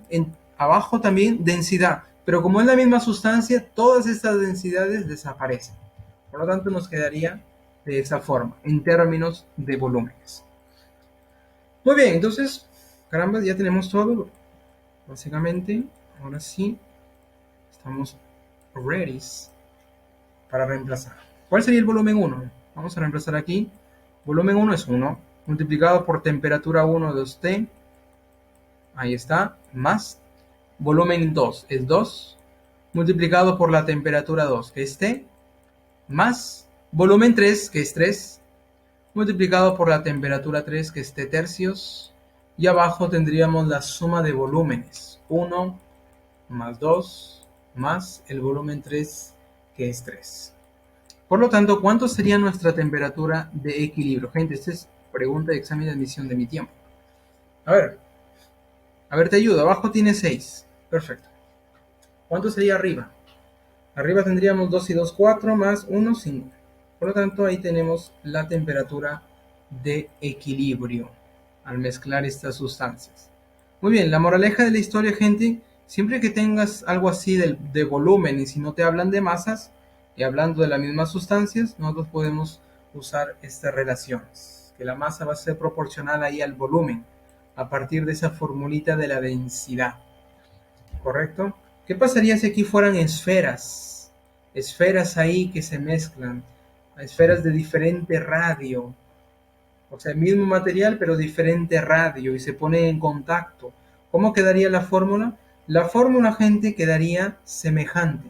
abajo también densidad. Pero como es la misma sustancia, todas estas densidades desaparecen. Por lo tanto, nos quedaría de esa forma, en términos de volúmenes. Muy bien, entonces, caramba, ya tenemos todo. Básicamente, ahora sí, estamos ready para reemplazar. ¿Cuál sería el volumen 1? Vamos a reemplazar aquí. Volumen 1 es 1, multiplicado por temperatura 1 de T. Ahí está, más. Volumen 2 es 2, multiplicado por la temperatura 2, que es T, más volumen 3, que es 3, multiplicado por la temperatura 3, que es T tercios, y abajo tendríamos la suma de volúmenes, 1 más 2 más el volumen 3, que es 3. Por lo tanto, ¿cuánto sería nuestra temperatura de equilibrio? Gente, esta es pregunta de examen de admisión de mi tiempo. A ver, te ayudo. Abajo tiene 6. Perfecto. ¿Cuánto sería arriba? Arriba tendríamos 2 y 2, 4, más 1, 5. Por lo tanto, ahí tenemos la temperatura de equilibrio al mezclar estas sustancias. Muy bien, la moraleja de la historia, gente, siempre que tengas algo así de volumen y si no te hablan de masas y hablando de las mismas sustancias, nosotros podemos usar estas relaciones, que la masa va a ser proporcional ahí al volumen a partir de esa formulita de la densidad. ¿Correcto? ¿Qué pasaría si aquí fueran esferas? Esferas ahí que se mezclan, esferas de diferente radio, o sea, el mismo material pero diferente radio y se pone en contacto. ¿Cómo quedaría la fórmula? La fórmula, gente, quedaría semejante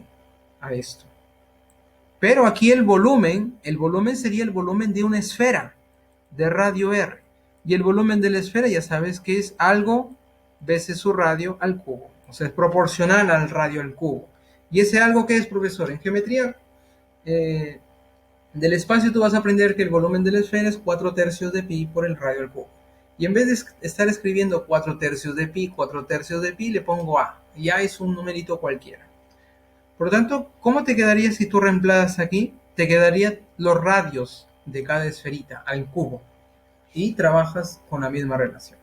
a esto. Pero aquí el volumen sería el volumen de una esfera de radio R. Y el volumen de la esfera ya sabes que es algo veces su radio al cubo. O sea, es proporcional al radio al cubo. ¿Y ese algo qué es, profesor? En geometría del espacio tú vas a aprender que el volumen de la esfera es 4 tercios de pi por el radio al cubo. Y en vez de estar escribiendo 4 tercios de pi, 4 tercios de pi, le pongo A. Y A es un numerito cualquiera. Por lo tanto, ¿cómo te quedaría si tú reemplazas aquí? Te quedarían los radios de cada esferita al cubo. Y trabajas con la misma relación.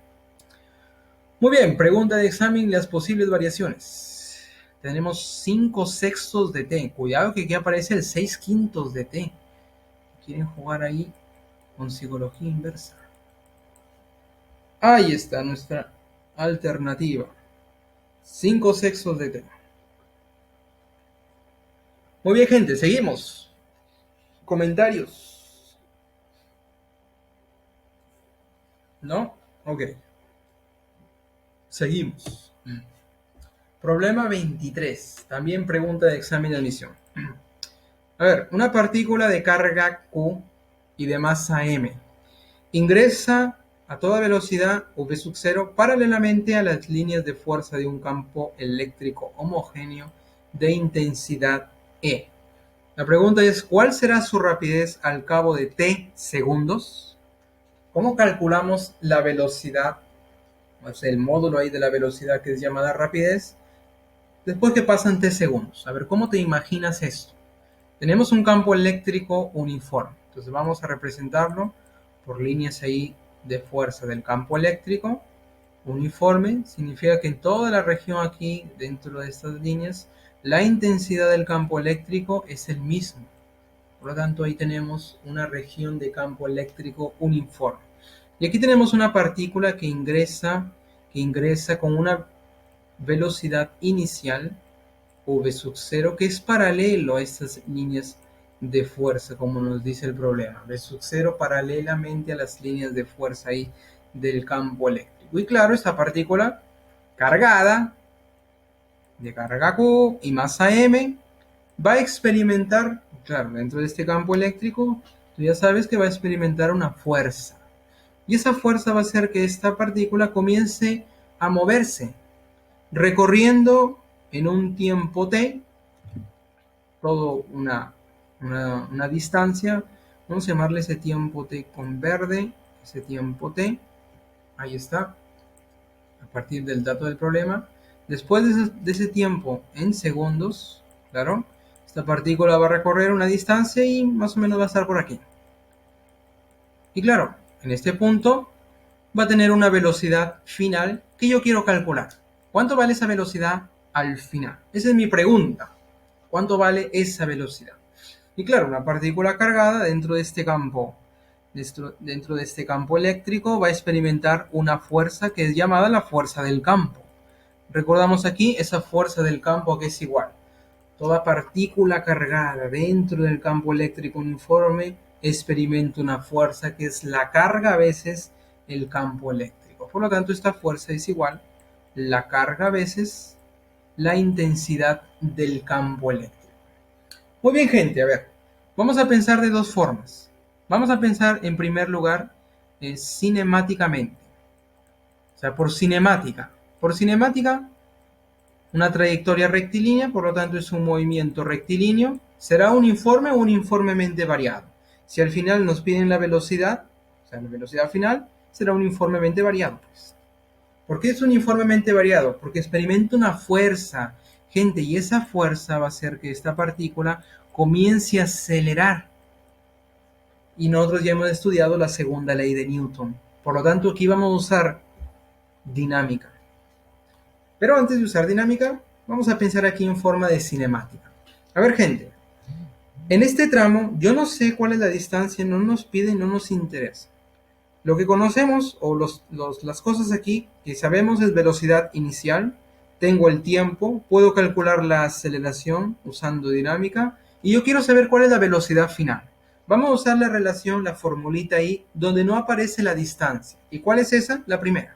Muy bien, pregunta de examen, las posibles variaciones. Tenemos 5 sextos de t. Cuidado que aquí aparece el 6 quintos de t. Quieren jugar ahí con psicología inversa. Ahí está nuestra alternativa. 5 sextos de t. Muy bien, gente, seguimos. Comentarios. ¿No? Ok. Seguimos. Problema 23. También pregunta de examen de admisión. A ver, una partícula de carga Q y de masa M ingresa a toda velocidad v sub 0 paralelamente a las líneas de fuerza de un campo eléctrico homogéneo de intensidad E. La pregunta es, ¿cuál será su rapidez al cabo de t segundos? ¿Cómo calculamos la velocidad? O sea, el módulo ahí de la velocidad que es llamada rapidez, después que pasan t segundos. A ver, ¿cómo te imaginas esto? Tenemos un campo eléctrico uniforme. Entonces vamos a representarlo por líneas ahí de fuerza del campo eléctrico. Uniforme significa que en toda la región aquí, dentro de estas líneas, la intensidad del campo eléctrico es el mismo. Por lo tanto, ahí tenemos una región de campo eléctrico uniforme. Y aquí tenemos una partícula que ingresa con una velocidad inicial v sub 0 que es paralelo a estas líneas de fuerza, como nos dice el problema. V sub 0 paralelamente a las líneas de fuerza ahí del campo eléctrico. Y claro, esta partícula cargada, de carga Q y masa M, va a experimentar, claro, dentro de este campo eléctrico, tú ya sabes que va a experimentar una fuerza. Y esa fuerza va a hacer que esta partícula comience a moverse, recorriendo en un tiempo t, todo una distancia. Vamos a llamarle ese tiempo t con verde, ese tiempo t, ahí está, a partir del dato del problema. Después de ese tiempo en segundos, claro, esta partícula va a recorrer una distancia y más o menos va a estar por aquí. Y claro, en este punto va a tener una velocidad final que yo quiero calcular. ¿Cuánto vale esa velocidad al final? Esa es mi pregunta. ¿Cuánto vale esa velocidad? Y claro, una partícula cargada dentro de este campo, eléctrico, va a experimentar una fuerza que es llamada la fuerza del campo. Recordamos aquí esa fuerza del campo que es igual. Toda partícula cargada dentro del campo eléctrico uniforme experimenta una fuerza que es la carga veces el campo eléctrico. Por lo tanto, esta fuerza es igual la carga veces la intensidad del campo eléctrico. Muy bien, gente, a ver, vamos a pensar de dos formas. Vamos a pensar en primer lugar cinemáticamente. O sea, por cinemática. Por cinemática, una trayectoria rectilínea, por lo tanto es un movimiento rectilíneo. ¿Será uniforme o uniformemente variado? Si al final nos piden la velocidad, o sea, la velocidad final, será uniformemente variado. Pues. ¿Por qué es uniformemente variado? Porque experimenta una fuerza, gente, y esa fuerza va a hacer que esta partícula comience a acelerar. Y nosotros ya hemos estudiado la segunda ley de Newton. Por lo tanto, aquí vamos a usar dinámica. Pero antes de usar dinámica, vamos a pensar aquí en forma de cinemática. A ver, gente, en este tramo yo no sé cuál es la distancia, no nos pide, no nos interesa. Lo que conocemos, o las cosas aquí que sabemos es velocidad inicial, tengo el tiempo, puedo calcular la aceleración usando dinámica, y yo quiero saber cuál es la velocidad final. Vamos a usar la relación, la formulita ahí, donde no aparece la distancia. ¿Y cuál es esa? La primera.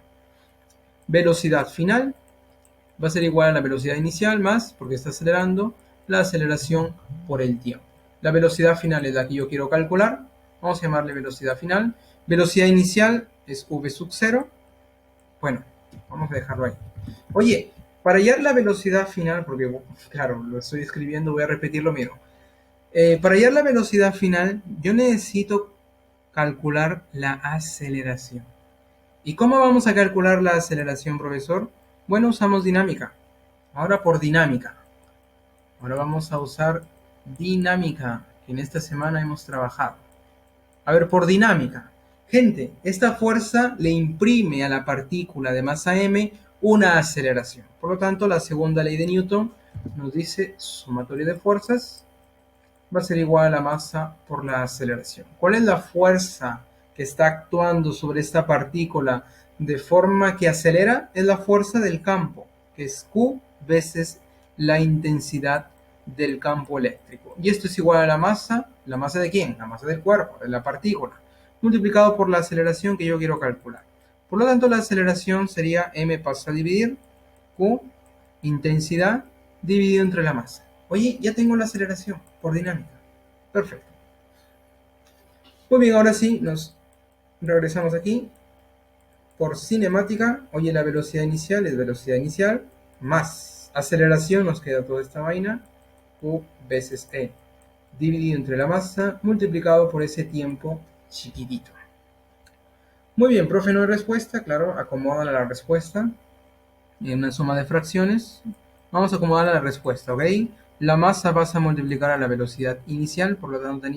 Velocidad final va a ser igual a la velocidad inicial más, porque está acelerando, la aceleración por el tiempo. La velocidad final es la que yo quiero calcular. Vamos a llamarle velocidad final. Velocidad inicial es v sub 0. Bueno, vamos a dejarlo ahí. Oye, para hallar la velocidad final, porque claro, lo estoy escribiendo, voy a repetir lo mismo. Para hallar la velocidad final, yo necesito calcular la aceleración. ¿Y cómo vamos a calcular la aceleración, profesor? Bueno, usamos dinámica. Ahora por dinámica. Ahora vamos a usar dinámica, que en esta semana hemos trabajado. A ver, por dinámica. Gente, esta fuerza le imprime a la partícula de masa m una aceleración. Por lo tanto, la segunda ley de Newton nos dice sumatorio de fuerzas va a ser igual a la masa por la aceleración. ¿Cuál es la fuerza que está actuando sobre esta partícula de forma que acelera? Es la fuerza del campo, que es Q veces la intensidad del campo eléctrico. Y esto es igual a la masa ¿de quién? La masa del cuerpo, de la partícula, multiplicado por la aceleración que yo quiero calcular. Por lo tanto, la aceleración sería m pasa a dividir Q, intensidad, dividido entre la masa. Oye, ya tengo la aceleración por dinámica. Perfecto. Muy bien, ahora sí, nos regresamos aquí. por cinemática, oye, la velocidad inicial es velocidad inicial más aceleración, nos queda toda esta vaina, Q veces E, dividido entre la masa, multiplicado por ese tiempo chiquitito. Muy bien, profe, no hay respuesta, claro, acomodan la respuesta en una suma de fracciones. Vamos a acomodar la respuesta, ¿ok? La masa vas a multiplicar a la velocidad inicial, por lo tanto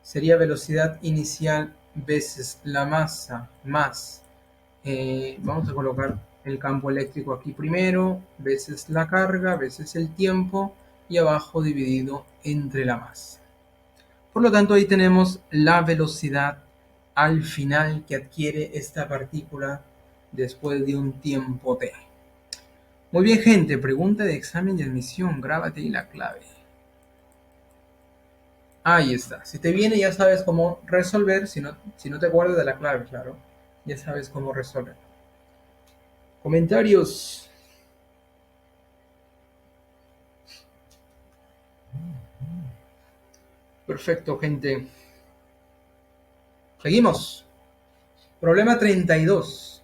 sería velocidad inicial veces la masa más, vamos a colocar el campo eléctrico aquí primero, veces la carga, veces el tiempo, y abajo dividido entre la masa. Por lo tanto, ahí tenemos la velocidad al final que adquiere esta partícula después de un tiempo t. Muy bien, gente, pregunta de examen de admisión, grábate ahí la clave. Ahí está. Si te viene ya sabes cómo resolver, si no te acuerdas de la clave, claro, ya sabes cómo resolver. Comentarios. Perfecto, gente. Seguimos. Problema 32.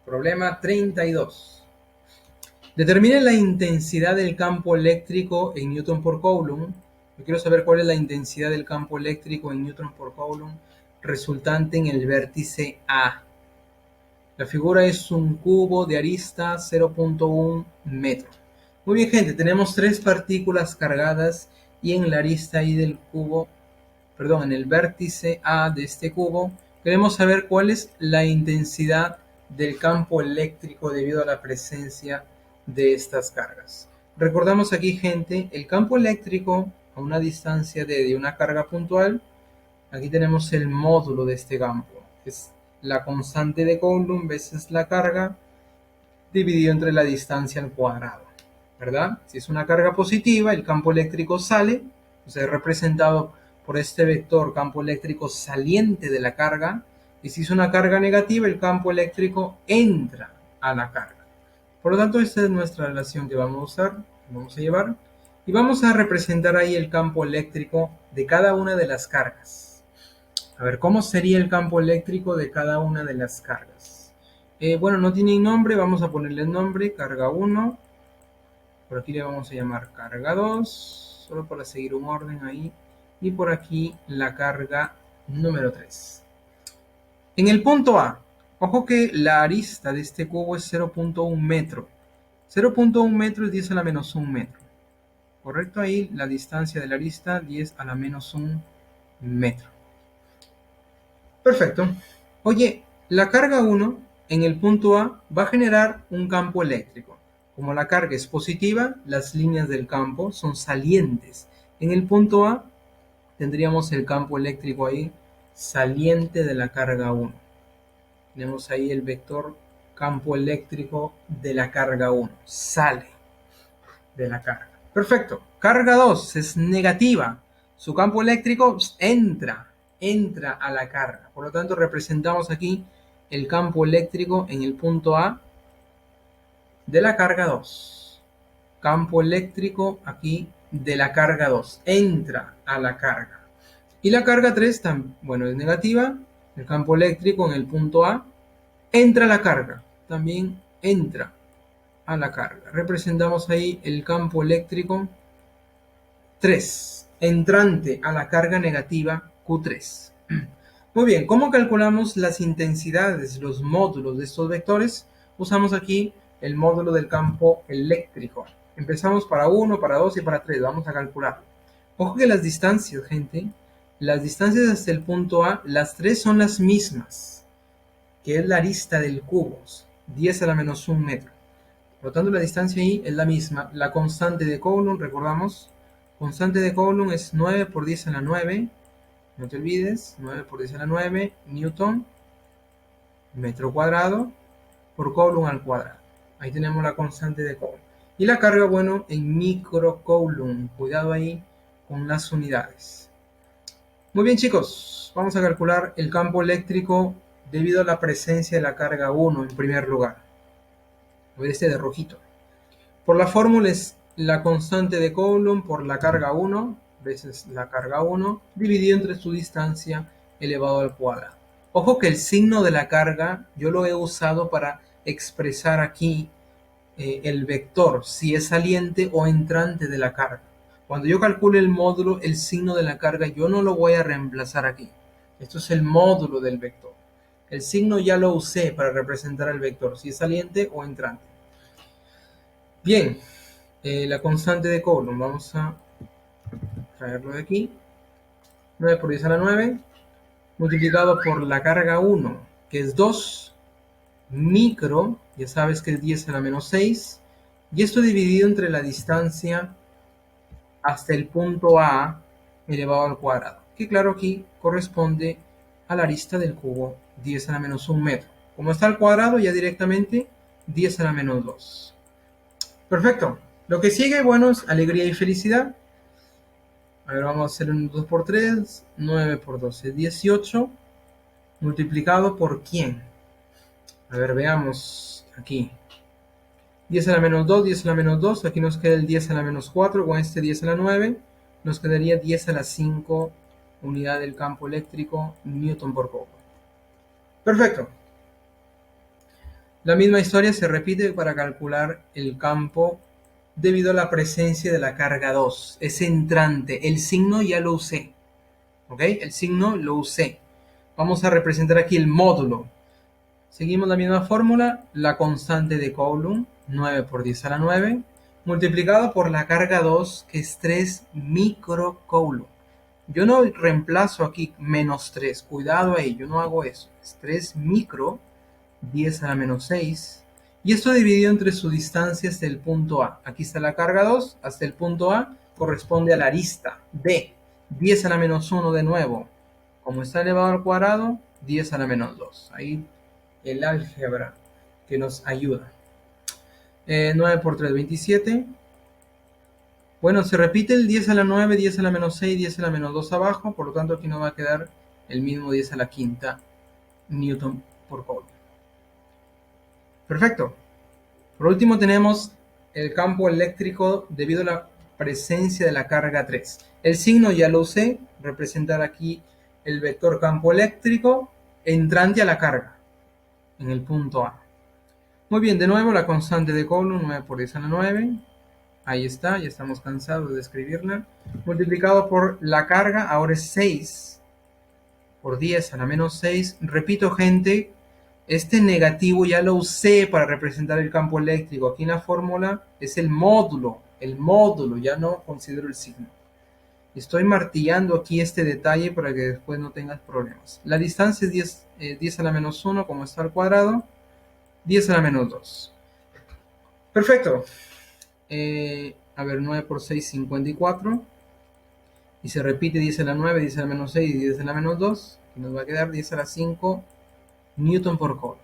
Problema 32. Determine la intensidad del campo eléctrico en Newton por Coulomb. Yo quiero saber cuál es la intensidad del campo eléctrico en Newton por Coulomb resultante en el vértice A. La figura es un cubo de arista 0.1 metro. Muy bien, gente, tenemos tres partículas cargadas y en la arista ahí del cubo, perdón, en el vértice A de este cubo, queremos saber cuál es la intensidad del campo eléctrico debido a la presencia de estas cargas. Recordamos aquí, gente, el campo eléctrico a una distancia de una carga puntual. Aquí tenemos el módulo de este campo, que es la constante de Coulomb veces la carga dividido entre la distancia al cuadrado, ¿verdad? Si es una carga positiva, el campo eléctrico sale, o sea, es representado por este vector campo eléctrico saliente de la carga, y si es una carga negativa, el campo eléctrico entra a la carga. Por lo tanto, esta es nuestra relación que vamos a usar, que vamos a llevar, y vamos a representar ahí el campo eléctrico de cada una de las cargas. A ver, ¿cómo sería el campo eléctrico de cada una de las cargas? Bueno, no tiene nombre, vamos a ponerle el nombre, carga 1. Por aquí le vamos a llamar carga 2, solo para seguir un orden ahí. Y por aquí la carga número 3. En el punto A, ojo que la arista de este cubo es 0.1 metro. 0.1 metro es 10 a la menos 1 metro. Correcto, ahí la distancia de la arista 10 a la menos 1 metro. Perfecto. Oye, la carga 1 en el punto A va a generar un campo eléctrico. Como la carga es positiva, las líneas del campo son salientes. En el punto A tendríamos el campo eléctrico ahí saliente de la carga 1. Tenemos ahí el vector campo eléctrico de la carga 1. Sale de la carga. Perfecto. Carga 2 es negativa. Su campo eléctrico entra a la carga. Por lo tanto, representamos aquí el campo eléctrico en el punto A de la carga 2. Campo eléctrico aquí de la carga 2. Entra a la carga. Y la carga 3, bueno, es negativa. El campo eléctrico en el punto A entra a la carga. También entra a la carga. Representamos ahí el campo eléctrico 3, entrante a la carga negativa Q3. Muy bien, ¿cómo calculamos las intensidades, los módulos de estos vectores? Usamos aquí el módulo del campo eléctrico. Empezamos para 1, para 2 y para 3. Vamos a calcular. Ojo que las distancias, gente, las distancias hasta el punto A, las tres son las mismas, que es la arista del cubo, 10 a la menos 1 metro. Por lo tanto, la distancia ahí es la misma. La constante de Coulomb, recordamos, constante de Coulomb es 9 por 10 a la 9. No te olvides, 9 por 10 a la 9, Newton, metro cuadrado, por Coulomb al cuadrado. Ahí tenemos la constante de Coulomb. Y la carga, bueno, en micro Coulomb. Cuidado ahí con las unidades. Muy bien, chicos. Vamos a calcular el campo eléctrico debido a la presencia de la carga 1 en primer lugar. A ver este de rojito. Por la fórmula es la constante de Coulomb por la carga 1 veces la carga 1 dividido entre su distancia elevado al cuadrado. Ojo que el signo de la carga yo lo he usado para expresar aquí el vector, si es saliente o entrante de la carga. Cuando yo calcule el módulo, el signo de la carga, yo no lo voy a reemplazar aquí. Esto es el módulo del vector. El signo ya lo usé para representar el vector, si es saliente o entrante. Bien, la constante de Coulomb, vamos a traerlo de aquí. 9 por 10 a la 9, multiplicado por la carga 1, que es 2 micro, ya sabes que es 10 a la menos 6, y esto dividido entre la distancia hasta el punto A elevado al cuadrado, que claro aquí corresponde a la arista del cubo 10 a la menos 1 metro. Como está al cuadrado, ya directamente 10 a la menos 2. Perfecto. Lo que sigue, bueno, es alegría y felicidad. A ver, vamos a hacer un 2 por 3, 9 por 12, 18, multiplicado por ¿quién? A ver, veamos aquí. 10 a la menos 2, 10 a la menos 2, aquí nos queda el 10 a la menos 4, con este 10 a la 9, nos quedaría 10 a la 5 unidad del campo eléctrico Newton por Coulomb. Perfecto. La misma historia se repite para calcular el campo debido a la presencia de la carga 2. Es entrante. El signo ya lo usé. ¿Ok? El signo lo usé. Vamos a representar aquí el módulo. Seguimos la misma fórmula. La constante de Coulomb, 9 por 10 a la 9, multiplicado por la carga 2, que es 3 microcoulomb. Yo no reemplazo aquí menos 3. Cuidado ahí, yo no hago eso. Es 3 micro, 10 a la menos 6. Y esto dividido entre su distancia hasta el punto A. Aquí está la carga 2, hasta el punto A corresponde a la arista D. 10 a la menos 1 de nuevo. Como está elevado al cuadrado, 10 a la menos 2. Ahí el álgebra que nos ayuda. 9 por 3, 27. Bueno, se repite el 10 a la 9, 10 a la menos 6, 10 a la menos 2 abajo. Por lo tanto, aquí nos va a quedar el mismo 10 a la quinta Newton por Coulomb. Perfecto. Por último tenemos el campo eléctrico debido a la presencia de la carga 3. El signo ya lo usé, representar aquí el vector campo eléctrico entrante a la carga en el punto A. Muy bien, de nuevo la constante de Coulomb, 9 por 10 a la 9. Ahí está, ya estamos cansados de escribirla. Multiplicado por la carga, ahora es 6 por 10 a la menos 6. Repito, gente, este negativo ya lo usé para representar el campo eléctrico. Aquí en la fórmula es el módulo, ya no considero el signo. Estoy martillando aquí este detalle para que después no tengas problemas. La distancia es 10 a la menos 1, como está al cuadrado, 10 a la menos 2. Perfecto. A ver, 9 por 6, 54. Y se repite 10 a la 9, 10 a la menos 6 y 10 a la menos 2. Y nos va a quedar 10 a la 5 Newton por Coulomb.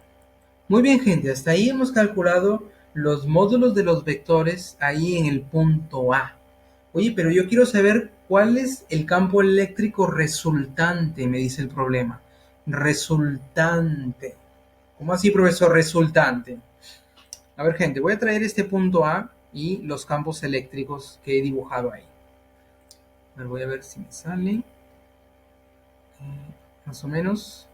Muy bien, gente, hasta ahí hemos calculado los módulos de los vectores ahí en el punto A. Oye, pero yo quiero saber cuál es el campo eléctrico resultante, me dice el problema. Resultante. ¿Cómo así, profesor? Resultante. A ver, gente, voy a traer este punto A y los campos eléctricos que he dibujado ahí. A ver, voy a ver si me sale. Más o menos.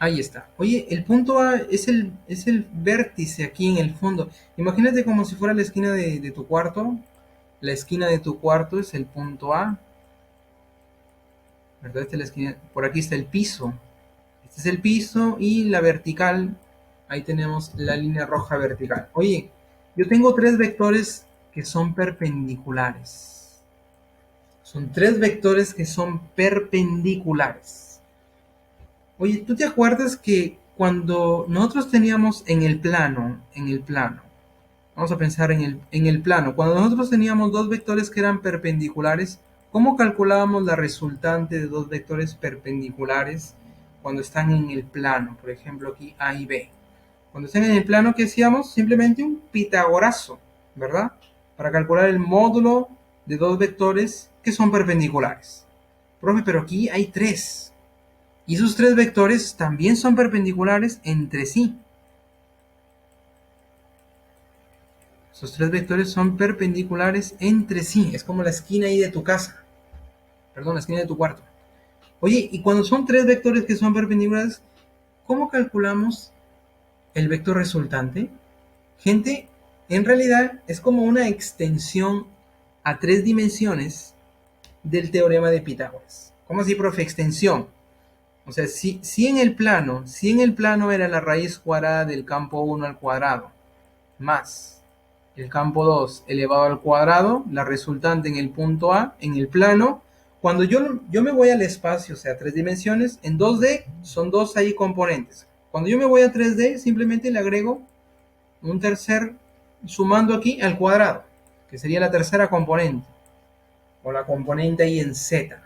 Ahí está. Oye, el punto A es el vértice aquí en el fondo. Imagínate como si fuera la esquina de tu cuarto. La esquina de tu cuarto es el punto A. ¿Verdad? Esta es la esquina. Por aquí está el piso. Este es el piso y la vertical. Ahí tenemos la línea roja vertical. Oye, yo tengo tres vectores que son perpendiculares. Son tres vectores que son perpendiculares. Oye, ¿tú te acuerdas que cuando nosotros teníamos en el plano, vamos a pensar en el plano, cuando nosotros teníamos dos vectores que eran perpendiculares, ¿cómo calculábamos la resultante de dos vectores perpendiculares cuando están en el plano? Por ejemplo, aquí A y B. Cuando están en el plano, ¿qué hacíamos? Simplemente un pitagorazo, ¿verdad? Para calcular el módulo de dos vectores que son perpendiculares. Profe, pero aquí hay tres. Y esos tres vectores también son perpendiculares entre sí. Esos tres vectores son perpendiculares entre sí. Es como la esquina ahí de tu casa. Perdón, la esquina de tu cuarto. Oye, y cuando son tres vectores que son perpendiculares, ¿cómo calculamos el vector resultante? Gente, en realidad es como una extensión a tres dimensiones del teorema de Pitágoras. ¿Cómo así, profe? Extensión. O sea, si en el plano era la raíz cuadrada del campo 1 al cuadrado, más el campo 2 elevado al cuadrado, la resultante en el punto A, en el plano, cuando yo me voy al espacio, o sea, tres dimensiones, en 2D son dos ahí componentes. Cuando yo me voy a 3D, simplemente le agrego un tercer, sumando aquí al cuadrado, que sería la tercera componente, o la componente ahí en Z.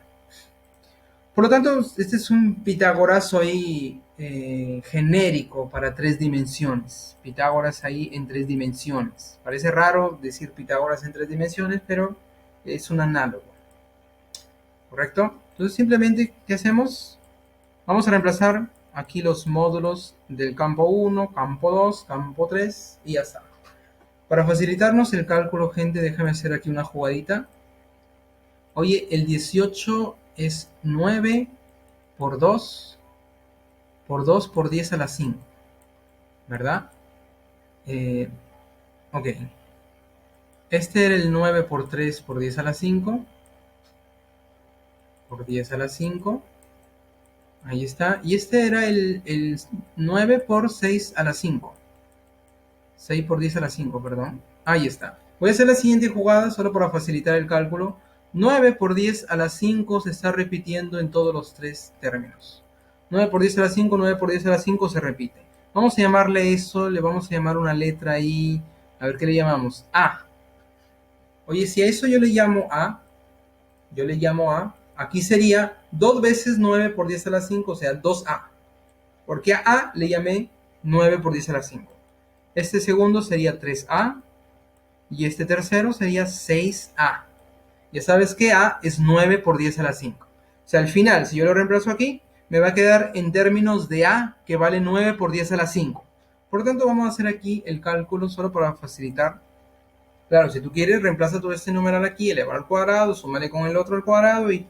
Por lo tanto, este es un pitagorazo ahí genérico para tres dimensiones. Pitágoras ahí en tres dimensiones. Parece raro decir Pitágoras en tres dimensiones, pero es un análogo. ¿Correcto? Entonces simplemente, ¿qué hacemos? Vamos a reemplazar aquí los módulos del campo 1, campo 2, campo 3 y ya está. Para facilitarnos el cálculo, gente, déjame hacer aquí una jugadita. Oye, el 18 es 9 por 2 por 10 a la 5, ¿verdad? Eh, ok. Este era el 9 por 3 por 10 a la 5, por 10 a la 5. Ahí está. Y este era el 9 por 6 a la 5. 6 por 10 a la 5, perdón. Ahí está. Voy a hacer la siguiente jugada solo para facilitar el cálculo. 9 por 10 a la 5 se está repitiendo en todos los tres términos. 9 por 10 a la 5, 9 por 10 a la 5 se repite. Vamos a llamarle eso, le vamos a llamar una letra ahí. A ver qué le llamamos. A. Oye, si a eso yo le llamo A, aquí sería 2 veces 9 por 10 a la 5, o sea, 2A. Porque a A le llamé 9 por 10 a la 5. Este segundo sería 3A y este tercero sería 6A. Ya sabes que A es 9 por 10 a la 5. O sea, al final, si yo lo reemplazo aquí, me va a quedar en términos de A, que vale 9 por 10 a la 5. Por lo tanto, vamos a hacer aquí el cálculo solo para facilitar. Claro, si tú quieres, reemplaza todo este numeral aquí, elevar al cuadrado, súmale con el otro al cuadrado y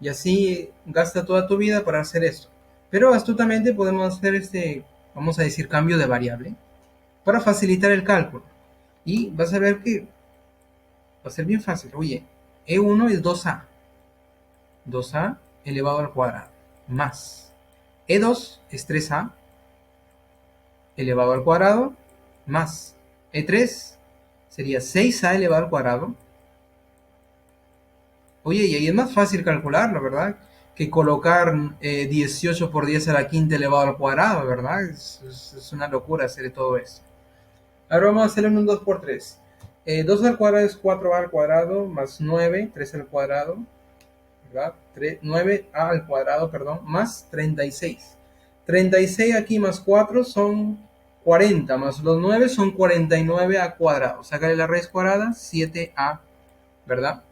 así gasta toda tu vida para hacer esto. Pero astutamente podemos hacer este, vamos a decir, cambio de variable para facilitar el cálculo. Y vas a ver que va a ser bien fácil. Oye, E1 es 2A. 2A elevado al cuadrado. Más. E2 es 3A elevado al cuadrado. Más. E3 sería 6A elevado al cuadrado. Oye, y ahí es más fácil calcularlo, ¿verdad? Que colocar 18 por 10 a la quinta elevado al cuadrado, ¿verdad? Es una locura hacer todo eso. Ahora vamos a hacerlo en un 2 por 3. 2 al cuadrado es 4a al cuadrado más 9, 3 al cuadrado, ¿verdad? 9a al cuadrado, perdón, más 36. 36 aquí más 4 son 40, más los 9 son 49 a cuadrado. Sácale la raíz cuadrada, 7a, ¿verdad?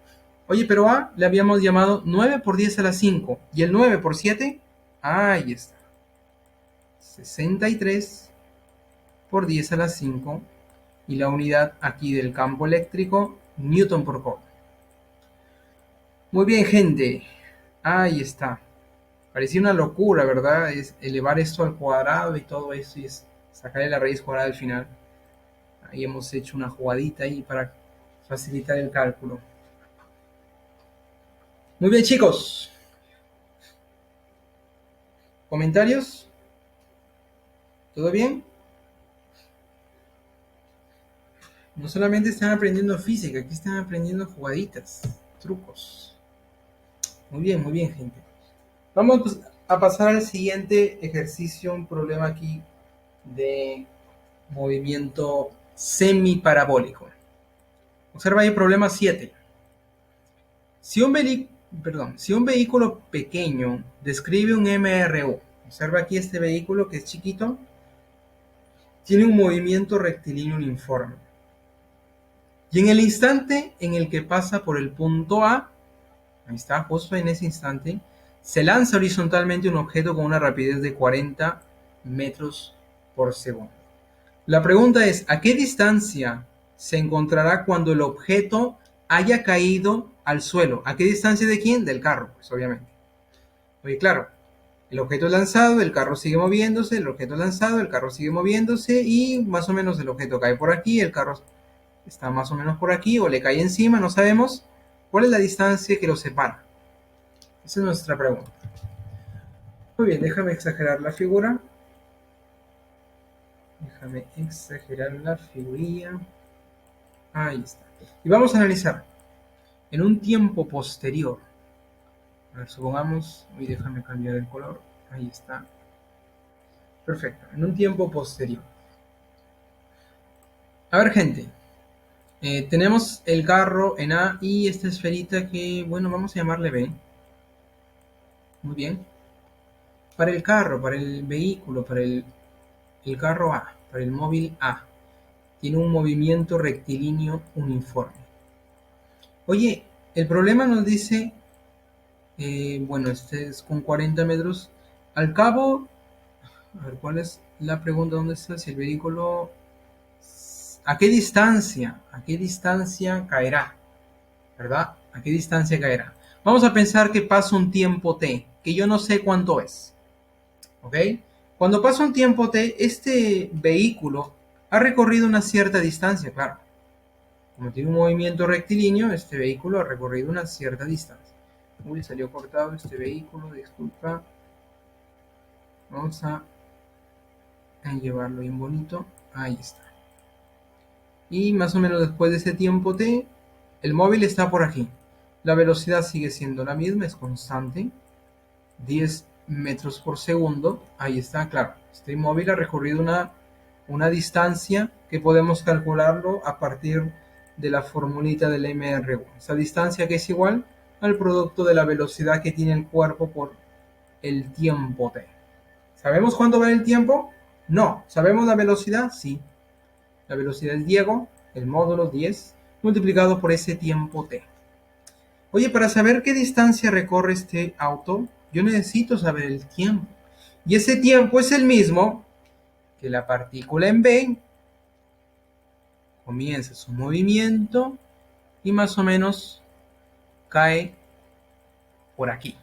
Oye, pero a le habíamos llamado 9 por 10 a la 5. ¿Y el 9 por 7? Ahí está. 63 por 10 a la 5. Y la unidad aquí del campo eléctrico, Newton por Coulomb. Muy bien, gente. Ahí está. Parecía una locura, ¿verdad? Es elevar esto al cuadrado y todo eso y es sacarle la raíz cuadrada al final. Ahí hemos hecho una jugadita ahí para facilitar el cálculo. Muy bien, chicos. ¿Comentarios? ¿Todo bien? No solamente están aprendiendo física, aquí están aprendiendo jugaditas, trucos. Muy bien, gente. Vamos a pasar al siguiente ejercicio, un problema aquí de movimiento semiparabólico. Observa ahí el problema 7. Si si un vehículo pequeño describe un MRU, observa aquí este vehículo que es chiquito, tiene un movimiento rectilíneo uniforme. Y en el instante en el que pasa por el punto A, ahí está, justo en ese instante, se lanza horizontalmente un objeto con una rapidez de 40 metros por segundo. La pregunta es, ¿a qué distancia se encontrará cuando el objeto haya caído al suelo? ¿A qué distancia de quién? Del carro, pues obviamente. Oye, claro, el objeto es lanzado, el carro sigue moviéndose, el objeto es lanzado, el carro sigue moviéndose y más o menos el objeto cae por aquí, el carro está más o menos por aquí o le cae encima, no sabemos cuál es la distancia que los separa. Esa es nuestra pregunta. Muy bien, déjame exagerar la figura. Déjame exagerar la figurilla. Ahí está. Y vamos a analizar en un tiempo posterior. A ver, supongamos, y déjame cambiar el color. Ahí está. Perfecto. En un tiempo posterior. A ver, gente. Tenemos el carro en A y esta esferita que, bueno, vamos a llamarle B. Muy bien. Para el carro, para el vehículo, para el carro A, para el móvil A, tiene un movimiento rectilíneo uniforme. Oye, el problema nos dice, bueno, este es con 40 metros. Al cabo, a ver, ¿cuál es la pregunta? ¿Dónde está? Si el vehículo, ¿a qué distancia? ¿A qué distancia caerá? ¿Verdad? ¿A qué distancia caerá? Vamos a pensar que pasa un tiempo t, que yo no sé cuánto es. ¿Ok? Cuando pasa un tiempo t, este vehículo ha recorrido una cierta distancia, claro. Como tiene un movimiento rectilíneo, este vehículo ha recorrido una cierta distancia. Uy, salió cortado este vehículo, disculpa. Vamos a llevarlo bien bonito. Ahí está. Y más o menos después de ese tiempo t, el móvil está por aquí. La velocidad sigue siendo la misma, es constante. 10 metros por segundo. Ahí está, claro. Este móvil ha recorrido una distancia que podemos calcularlo a partir de la formulita del MR1. Esa distancia que es igual al producto de la velocidad que tiene el cuerpo por el tiempo t. ¿Sabemos cuánto vale el tiempo? No. ¿Sabemos la velocidad? Sí. La velocidad es Diego, el módulo 10, multiplicado por ese tiempo t. Oye, para saber qué distancia recorre este auto, yo necesito saber el tiempo. Y ese tiempo es el mismo que la partícula en B comienza su movimiento y más o menos cae por aquí.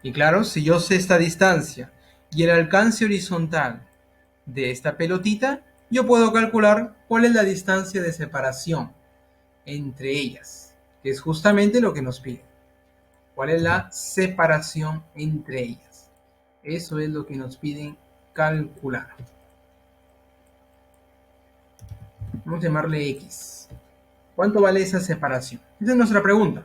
Y claro, si yo sé esta distancia y el alcance horizontal de esta pelotita, yo puedo calcular cuál es la distancia de separación entre ellas, que es justamente lo que nos pide. ¿Cuál es la separación entre ellas? Eso es lo que nos piden calcular. Vamos a llamarle X. ¿Cuánto vale esa separación? Esa es nuestra pregunta.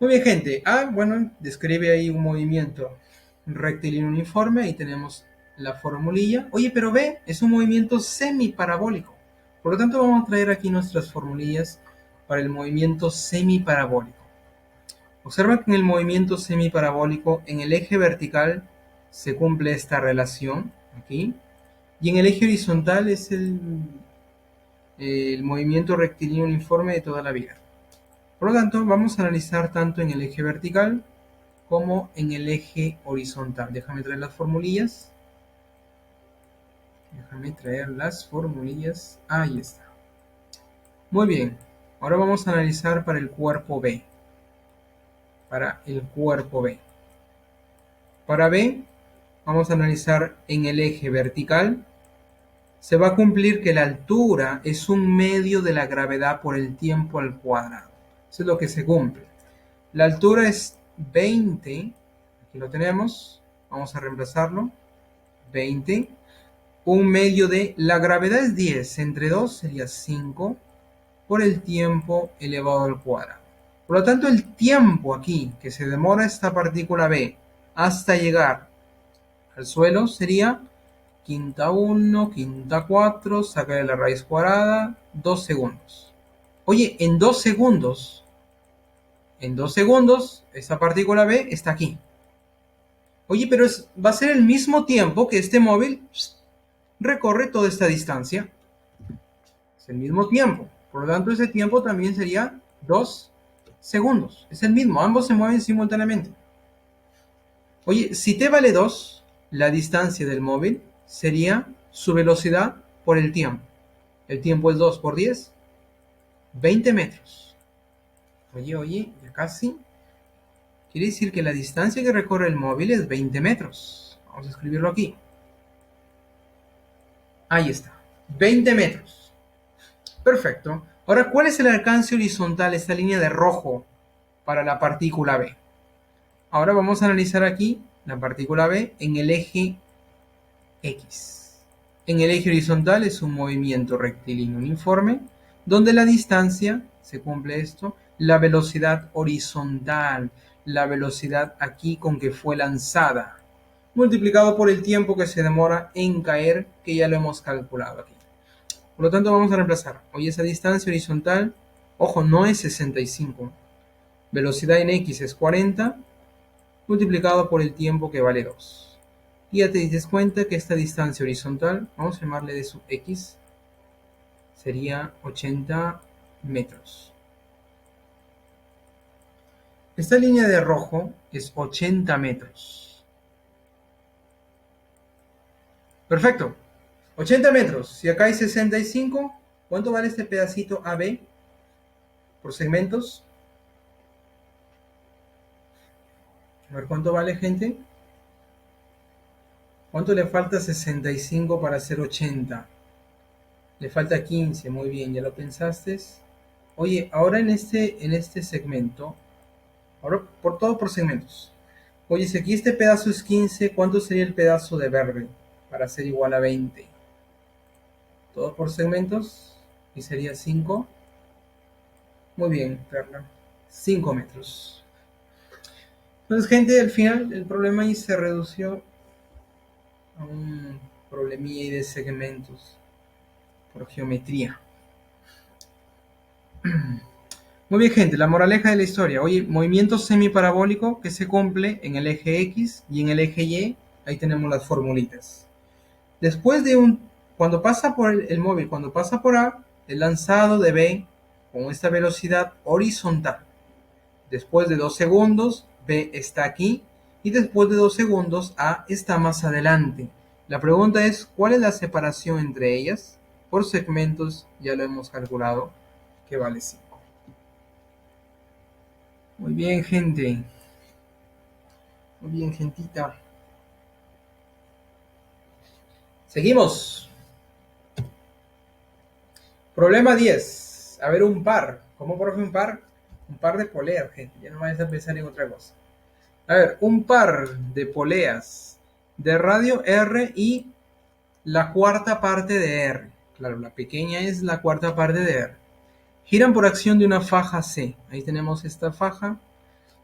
Muy bien, gente. Bueno, describe ahí un movimiento rectilíneo uniforme. Ahí tenemos la formulilla. Oye, pero ve, es un movimiento semiparabólico. Por lo tanto, vamos a traer aquí nuestras formulillas para el movimiento semiparabólico. Observa que en el movimiento semiparabólico, en el eje vertical se cumple esta relación aquí, y en el eje horizontal es el movimiento rectilíneo uniforme de toda la vida. Por lo tanto, vamos a analizar tanto en el eje vertical como en el eje horizontal. Déjame traer las formulillas. Ahí está. Muy bien. Ahora vamos a analizar para el cuerpo B. Para B, vamos a analizar en el eje vertical. Se va a cumplir que la altura es un medio de la gravedad por el tiempo al cuadrado. Eso es lo que se cumple. La altura es 20. Aquí lo tenemos. Vamos a reemplazarlo. 20. Un medio de la gravedad es 10. Entre 2 sería 5 por el tiempo elevado al cuadrado. Por lo tanto, el tiempo aquí que se demora esta partícula B hasta llegar al suelo sería quinta 1, quinta 4, saca de la raíz cuadrada, 2 segundos. Oye, en 2 segundos, esta partícula B está aquí. Oye, pero va a ser el mismo tiempo que este móvil recorre toda esta distancia. Es el mismo tiempo. Por lo tanto, ese tiempo también sería 2 segundos. Es el mismo, ambos se mueven simultáneamente. Oye, si t vale 2, la distancia del móvil sería su velocidad por el tiempo. El tiempo es 2 por 10, 20 metros. Oye, ya casi. Quiere decir que la distancia que recorre el móvil es 20 metros. Vamos a escribirlo aquí. Ahí está. 20 metros. Perfecto. Ahora, ¿cuál es el alcance horizontal, esta línea de rojo, para la partícula B? Ahora vamos a analizar aquí la partícula B en el eje X. En el eje horizontal es un movimiento rectilíneo uniforme, donde la distancia, se cumple esto, la velocidad horizontal, la velocidad aquí con que fue lanzada, multiplicado por el tiempo que se demora en caer, que ya lo hemos calculado aquí. Por lo tanto, vamos a reemplazar. Hoy esa distancia horizontal, ojo, no es 65. Velocidad en X es 40, multiplicado por el tiempo que vale 2. Y ya te dices cuenta que esta distancia horizontal, vamos a llamarle de sub X, sería 80 metros. Esta línea de rojo es 80 metros. Perfecto. 80 metros. Si acá hay 65, ¿cuánto vale este pedacito AB por segmentos? A ver, ¿cuánto vale, gente? ¿Cuánto le falta 65 para hacer 80? Le falta 15, muy bien, ¿ya lo pensaste? Oye, ahora en este segmento, ahora por segmentos. Oye, si aquí este pedazo es 15, ¿cuánto sería el pedazo de verde para ser igual a 20? Todo por segmentos y sería 5. Muy bien, Perla. 5 metros. Entonces, gente, al final el problema ahí se redució a un problemilla ahí de segmentos por geometría. Muy bien, gente, la moraleja de la historia. Oye, movimiento semiparabólico que se cumple en el eje X y en el eje Y. Ahí tenemos las formulitas. Después de cuando pasa por el móvil, cuando pasa por A, el lanzado de B con esta velocidad horizontal. Después de 2 segundos, B está aquí. Y después de 2 segundos, A está más adelante. La pregunta es, ¿cuál es la separación entre ellas? Por segmentos, ya lo hemos calculado, que vale 5. Muy bien, gente. Muy bien, gentita. Seguimos. Problema 10. A ver, un par. ¿Cómo por un par? Un par de poleas, gente. Ya no vayas a pensar en otra cosa. A ver, un par de poleas de radio R y la cuarta parte de R. Claro, la pequeña es la cuarta parte de R. Giran por acción de una faja C. Ahí tenemos esta faja.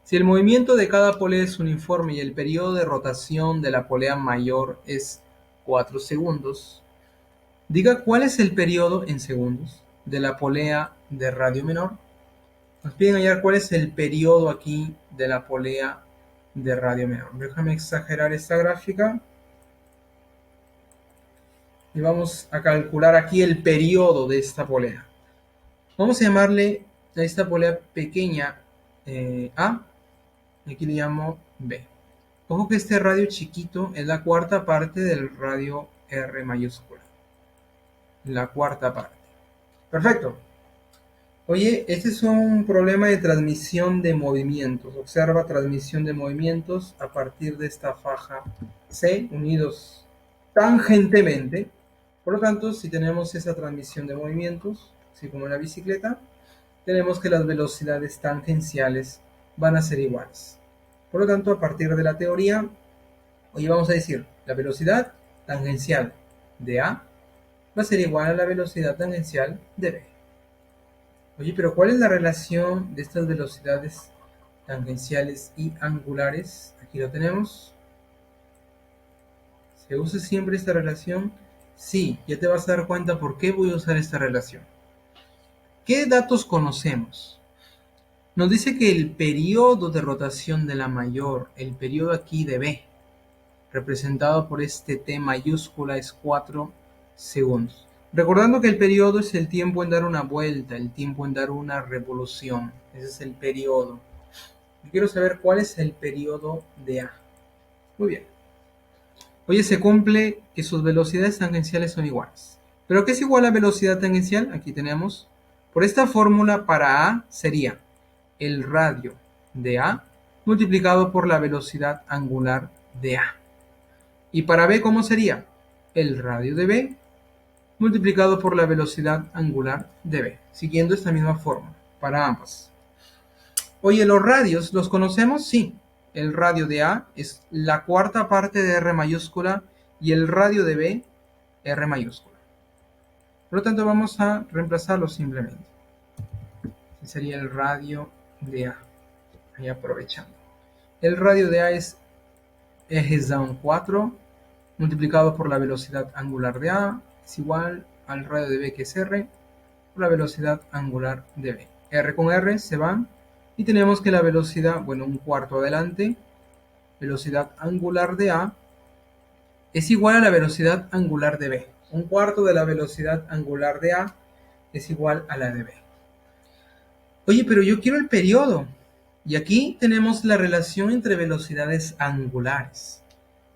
Si el movimiento de cada polea es uniforme y el periodo de rotación de la polea mayor es 4 segundos, diga cuál es el periodo en segundos de la polea de radio menor. Nos piden hallar cuál es el periodo aquí de la polea de radio menor. Déjame exagerar esta gráfica. Y vamos a calcular aquí el periodo de esta polea. Vamos a llamarle a esta polea pequeña A. Y aquí le llamo B. Ojo que este radio chiquito es la cuarta parte del radio R mayúscula. La cuarta parte. Perfecto. Oye, este es un problema de transmisión de movimientos. Observa transmisión de movimientos a partir de esta faja C unidos tangentemente. Por lo tanto, si tenemos esa transmisión de movimientos, así como en la bicicleta, tenemos que las velocidades tangenciales van a ser iguales. Por lo tanto, a partir de la teoría, hoy vamos a decir, la velocidad tangencial de A va a ser igual a la velocidad tangencial de B. Oye, pero ¿cuál es la relación de estas velocidades tangenciales y angulares? Aquí lo tenemos. ¿Se usa siempre esta relación? Sí, ya te vas a dar cuenta por qué voy a usar esta relación. ¿Qué datos conocemos? Nos dice que el periodo de rotación de la mayor, el periodo aquí de B, representado por este T mayúscula, es 4 segundos. Recordando que el periodo es el tiempo en dar una vuelta, el tiempo en dar una revolución. Ese es el periodo. Yo quiero saber cuál es el periodo de A. Muy bien. Oye, se cumple que sus velocidades tangenciales son iguales. ¿Pero qué es igual a velocidad tangencial? Aquí tenemos. Por esta fórmula para A sería el radio de A multiplicado por la velocidad angular de A. Y para B, ¿cómo sería? El radio de B multiplicado por la velocidad angular de B, siguiendo esta misma forma para ambas. Oye, ¿los radios los conocemos? Sí. El radio de A es la cuarta parte de R mayúscula y el radio de B, R mayúscula. Por lo tanto, vamos a reemplazarlo simplemente. Sería el radio de A. Ahí aprovechando. El radio de A es down 4 multiplicado por la velocidad angular de A es igual al radio de B, que es R, por la velocidad angular de B. R con R se van y tenemos que la velocidad, bueno, un cuarto adelante, velocidad angular de A es igual a la velocidad angular de B. Un cuarto de la velocidad angular de A es igual a la de B. Oye, pero yo quiero el periodo. Y aquí tenemos la relación entre velocidades angulares.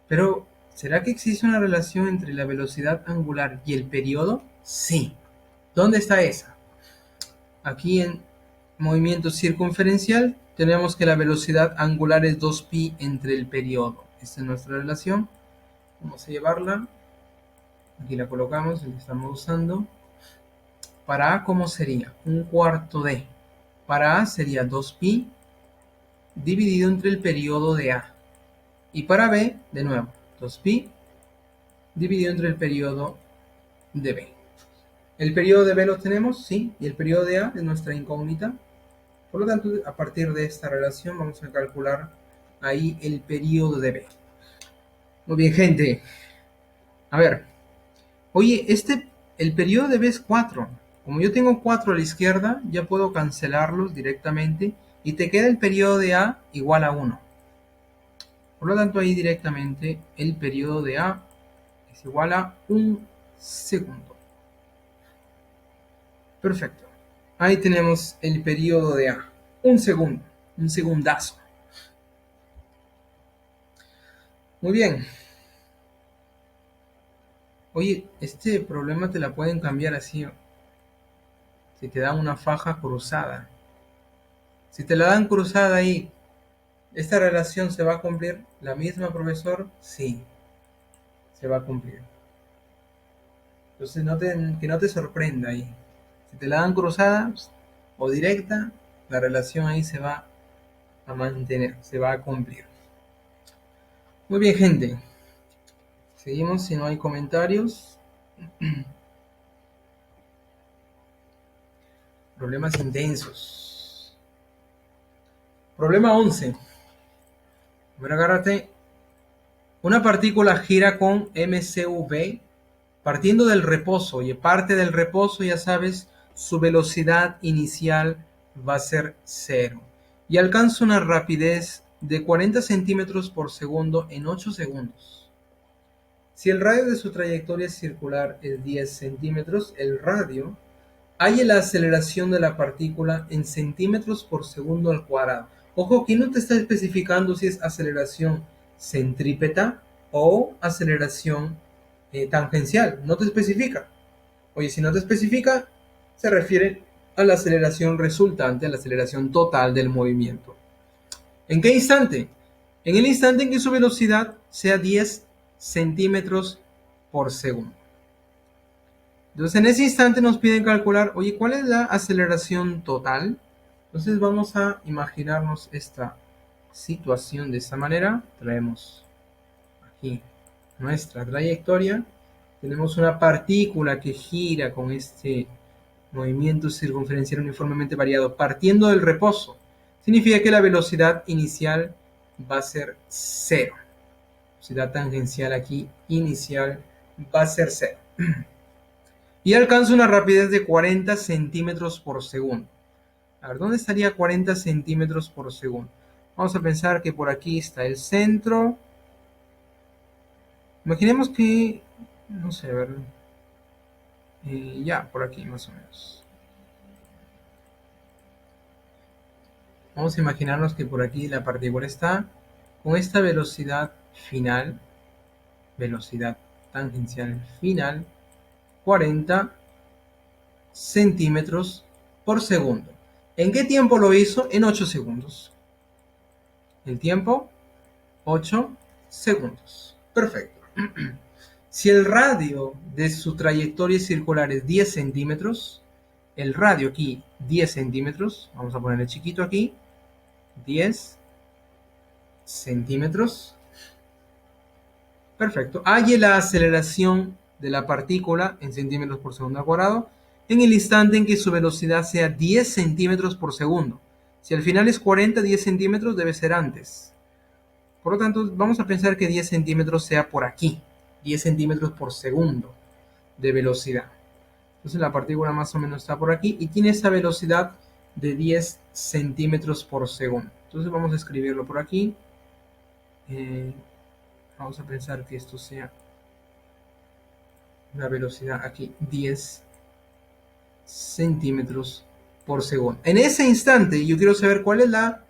Pero, ¿será que existe una relación entre la velocidad angular y el periodo? Sí. ¿Dónde está esa? Aquí en movimiento circunferencial tenemos que la velocidad angular es 2pi entre el periodo. Esta es nuestra relación. Vamos a llevarla. Aquí la colocamos, la estamos usando. Para A, ¿cómo sería? Un cuarto de. Para A sería 2pi dividido entre el periodo de A. Y para B, de nuevo, 2pi dividido entre el periodo de B. ¿El periodo de B lo tenemos? Sí. ¿Y el periodo de A es nuestra incógnita? Por lo tanto, a partir de esta relación vamos a calcular ahí el periodo de B. Muy bien, gente. A ver. Oye, el periodo de B es 4. Como yo tengo 4 a la izquierda, ya puedo cancelarlos directamente y te queda el periodo de A igual a 1. Por lo tanto, ahí directamente el periodo de A es igual a 1 segundo. Perfecto. Ahí tenemos el periodo de A. 1 segundo. Un segundazo. Muy bien. Oye, este problema te la pueden cambiar así. Si te dan una faja cruzada. Si te la dan cruzada ahí, ¿esta relación se va a cumplir? ¿La misma, profesor? Sí, se va a cumplir. Entonces que no te sorprenda ahí. Si te la dan cruzada o directa, la relación ahí se va a mantener, se va a cumplir. Muy bien, gente. Seguimos si no hay comentarios. Problemas intensos. Problema 11. Bueno, agárrate. Una partícula gira con mcv partiendo del reposo. Y parte del reposo, ya sabes, su velocidad inicial va a ser 0. Y alcanza una rapidez de 40 centímetros por segundo en 8 segundos. Si el radio de su trayectoria circular es 10 centímetros, el radio halla la aceleración de la partícula en centímetros por segundo al cuadrado. Ojo, aquí no te está especificando si es aceleración centrípeta o aceleración tangencial. No te especifica. Oye, si no te especifica, se refiere a la aceleración resultante, a la aceleración total del movimiento. ¿En qué instante? En el instante en que su velocidad sea 10 centímetros por segundo. Entonces, en ese instante nos piden calcular, oye, ¿cuál es la aceleración total? Entonces vamos a imaginarnos esta situación de esta manera. Traemos aquí nuestra trayectoria. Tenemos una partícula que gira con este movimiento circunferencial uniformemente variado partiendo del reposo. Significa que la velocidad inicial va a ser 0. Velocidad tangencial aquí inicial va a ser 0. Y alcanza una rapidez de 40 centímetros por segundo. A ver, ¿dónde estaría 40 centímetros por segundo? Vamos a pensar que por aquí está el centro. Imaginemos que, no sé, a ver, ya, por aquí más o menos. Vamos a imaginarnos que por aquí la partícula está con esta velocidad final, velocidad tangencial final, 40 centímetros por segundo. ¿En qué tiempo lo hizo? En 8 segundos. El tiempo, 8 segundos. Perfecto. Si el radio de su trayectoria circular es 10 centímetros, el radio aquí 10 centímetros, vamos a ponerle chiquito aquí, 10 centímetros. Perfecto. Halle la aceleración de la partícula en centímetros por segundo al cuadrado en el instante en que su velocidad sea 10 centímetros por segundo. Si al final es 40, 10 centímetros debe ser antes. Por lo tanto, vamos a pensar que 10 centímetros sea por aquí. 10 centímetros por segundo de velocidad. Entonces la partícula más o menos está por aquí y tiene esa velocidad de 10 centímetros por segundo. Entonces vamos a escribirlo por aquí. Vamos a pensar que esto sea la velocidad aquí, 10 centímetros por segundo. En ese instante yo quiero saber cuál es la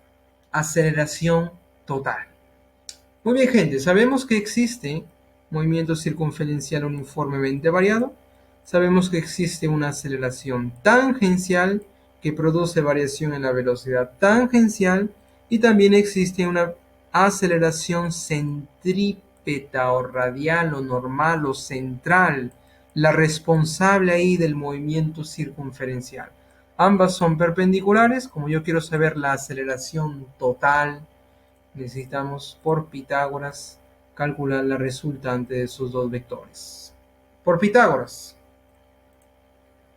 aceleración total. Muy bien, gente, sabemos que existe movimiento circunferencial uniformemente variado. Sabemos que existe una aceleración tangencial que produce variación en la velocidad tangencial y también existe una aceleración centrípeta o radial o normal o central, la responsable ahí del movimiento circunferencial. Ambas son perpendiculares. Como yo quiero saber la aceleración total, necesitamos por Pitágoras calcular la resultante de esos dos vectores. Por Pitágoras.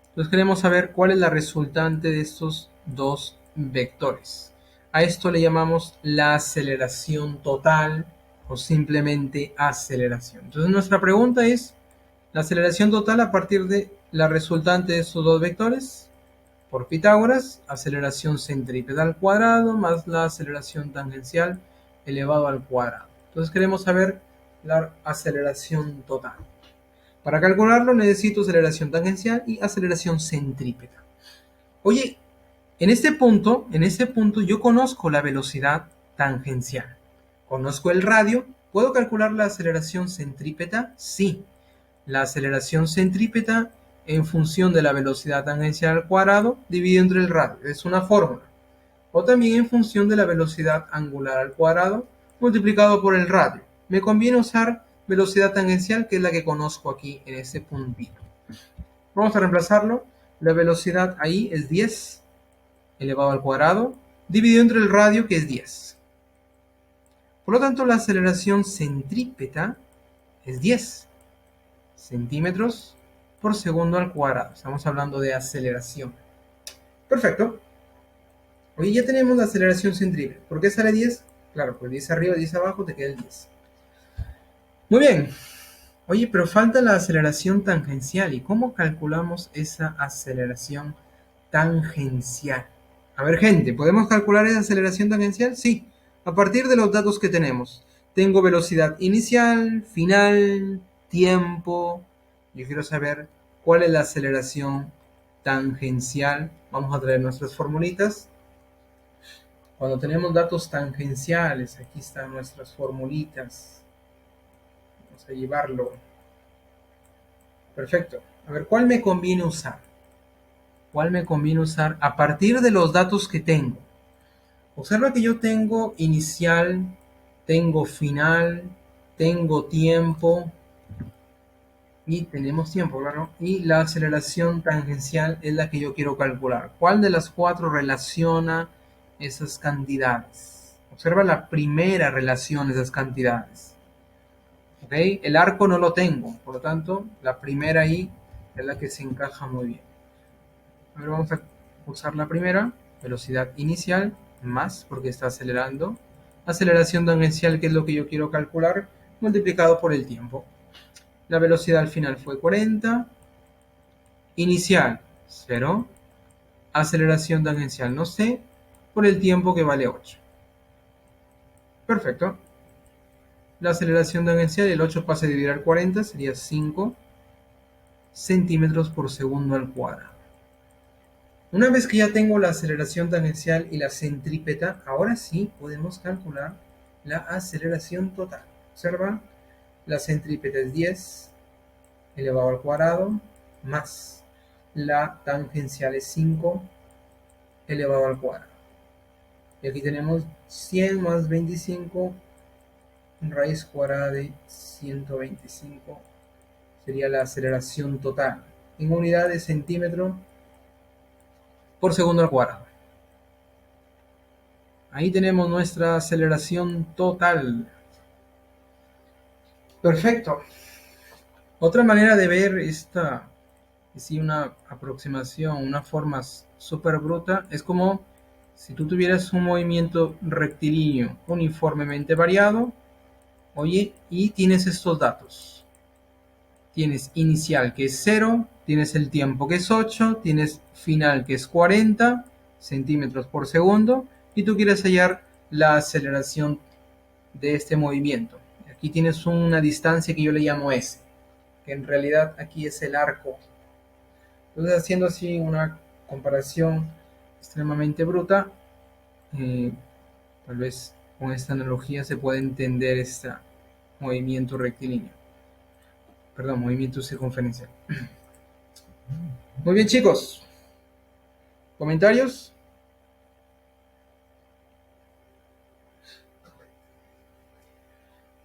Entonces queremos saber cuál es la resultante de estos dos vectores. A esto le llamamos la aceleración total o simplemente aceleración. Entonces nuestra pregunta es la aceleración total a partir de la resultante de estos dos vectores. Por Pitágoras, aceleración centrípeta al cuadrado más la aceleración tangencial elevado al cuadrado. Entonces queremos saber la aceleración total. Para calcularlo necesito aceleración tangencial y aceleración centrípeta. Oye, en este punto yo conozco la velocidad tangencial. Conozco el radio. ¿Puedo calcular la aceleración centrípeta? Sí. La aceleración centrípeta en función de la velocidad tangencial al cuadrado dividido entre el radio. Es una fórmula. O también en función de la velocidad angular al cuadrado multiplicado por el radio. Me conviene usar velocidad tangencial, que es la que conozco aquí en este puntito. Vamos a reemplazarlo. La velocidad ahí es 10 elevado al cuadrado dividido entre el radio, que es 10. Por lo tanto, la aceleración centrípeta es 10 centímetros por segundo al cuadrado. Estamos hablando de aceleración. Perfecto. Hoy ya tenemos la aceleración centrípeta. ¿Por qué sale 10? Claro, pues 10 arriba, 10 abajo, te queda el 10. Muy bien. Oye, pero falta la aceleración tangencial. ¿Y cómo calculamos esa aceleración tangencial? A ver, gente, ¿podemos calcular esa aceleración tangencial? Sí, a partir de los datos que tenemos. Tengo velocidad inicial, final, tiempo. Yo quiero saber cuál es la aceleración tangencial. Vamos a traer nuestras formulitas. Cuando tenemos datos tangenciales, aquí están nuestras formulitas. Vamos a llevarlo. Perfecto. A ver, ¿cuál me conviene usar? ¿Cuál me conviene usar a partir de los datos que tengo? Observa que yo tengo inicial, tengo final, tengo tiempo y tenemos tiempo, claro. Y la aceleración tangencial es la que yo quiero calcular. ¿Cuál de las cuatro relaciona esas cantidades? Observa la primera relación de esas cantidades. ¿Ok? El arco no lo tengo, por lo tanto, la primera ahí es la que se encaja muy bien. A ver, vamos a usar la primera, velocidad inicial, más, porque está acelerando. Aceleración tangencial, que es lo que yo quiero calcular, multiplicado por el tiempo. La velocidad al final fue 40. Inicial, 0. Aceleración tangencial, no sé, por el tiempo, que vale 8. Perfecto. La aceleración tangencial, el 8 pasa a dividir al 40, sería 5 centímetros por segundo al cuadrado. Una vez que ya tengo la aceleración tangencial y la centrípeta, ahora sí podemos calcular la aceleración total. Observa, la centrípeta es 10 elevado al cuadrado más la tangencial es 5 elevado al cuadrado. Y aquí tenemos 100 más 25 raíz cuadrada de 125. Sería la aceleración total en unidad de centímetro por segundo al cuadrado. Ahí tenemos nuestra aceleración total. Perfecto. Otra manera de ver esta, si una aproximación, una forma súper bruta, es como si tú tuvieras un movimiento rectilíneo uniformemente variado, oye, y tienes estos datos. Tienes inicial que es 0, tienes el tiempo que es 8, tienes final que es 40 centímetros por segundo, y tú quieres hallar la aceleración de este movimiento. Aquí tienes una distancia que yo le llamo S, que en realidad aquí es el arco. Entonces, haciendo así una comparación extremadamente bruta, tal vez con esta analogía se puede entender este movimiento rectilíneo. Perdón, movimiento circunferencial. Muy bien, chicos. ¿Comentarios?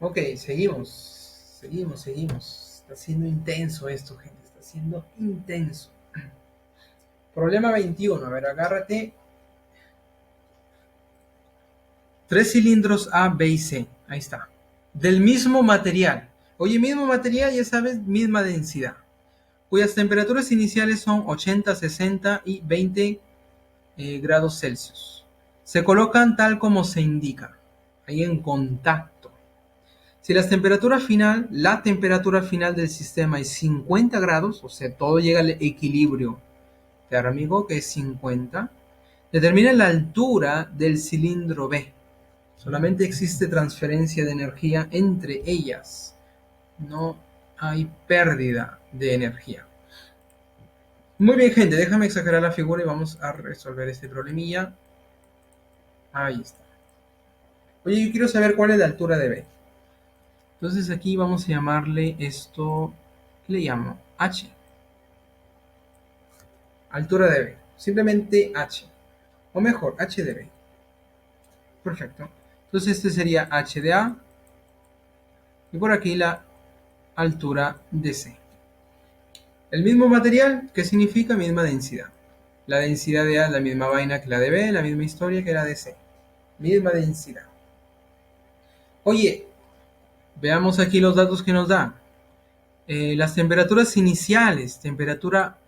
Ok, seguimos. Está siendo intenso esto, gente. Está siendo intenso. Problema 21. A ver, agárrate. 3 cilindros A, B y C. Ahí está. Del mismo material. Oye, mismo material, ya sabes, misma densidad. Cuyas temperaturas iniciales son 80, 60 y 20 grados Celsius. Se colocan tal como se indica, ahí en contacto. Si la temperatura final del sistema es 50 grados, o sea, todo llega al equilibrio térmico, que es 50, determina la altura del cilindro B. Solamente existe transferencia de energía entre ellas. No hay pérdida de energía. Muy bien, gente, déjame exagerar la figura y vamos a resolver este problemilla. Ahí está. Oye, yo quiero saber cuál es la altura de B. Entonces aquí vamos a llamarle esto, ¿qué le llamo? H. Altura de B. Simplemente H. O mejor, H de B. Perfecto. Entonces este sería H de A. Y por aquí la altura de C. El mismo material, ¿qué significa? Misma densidad. La densidad de A es la misma vaina que la de B, la misma historia que la de C. Misma densidad. Oye, veamos aquí los datos que nos da. Las temperaturas iniciales,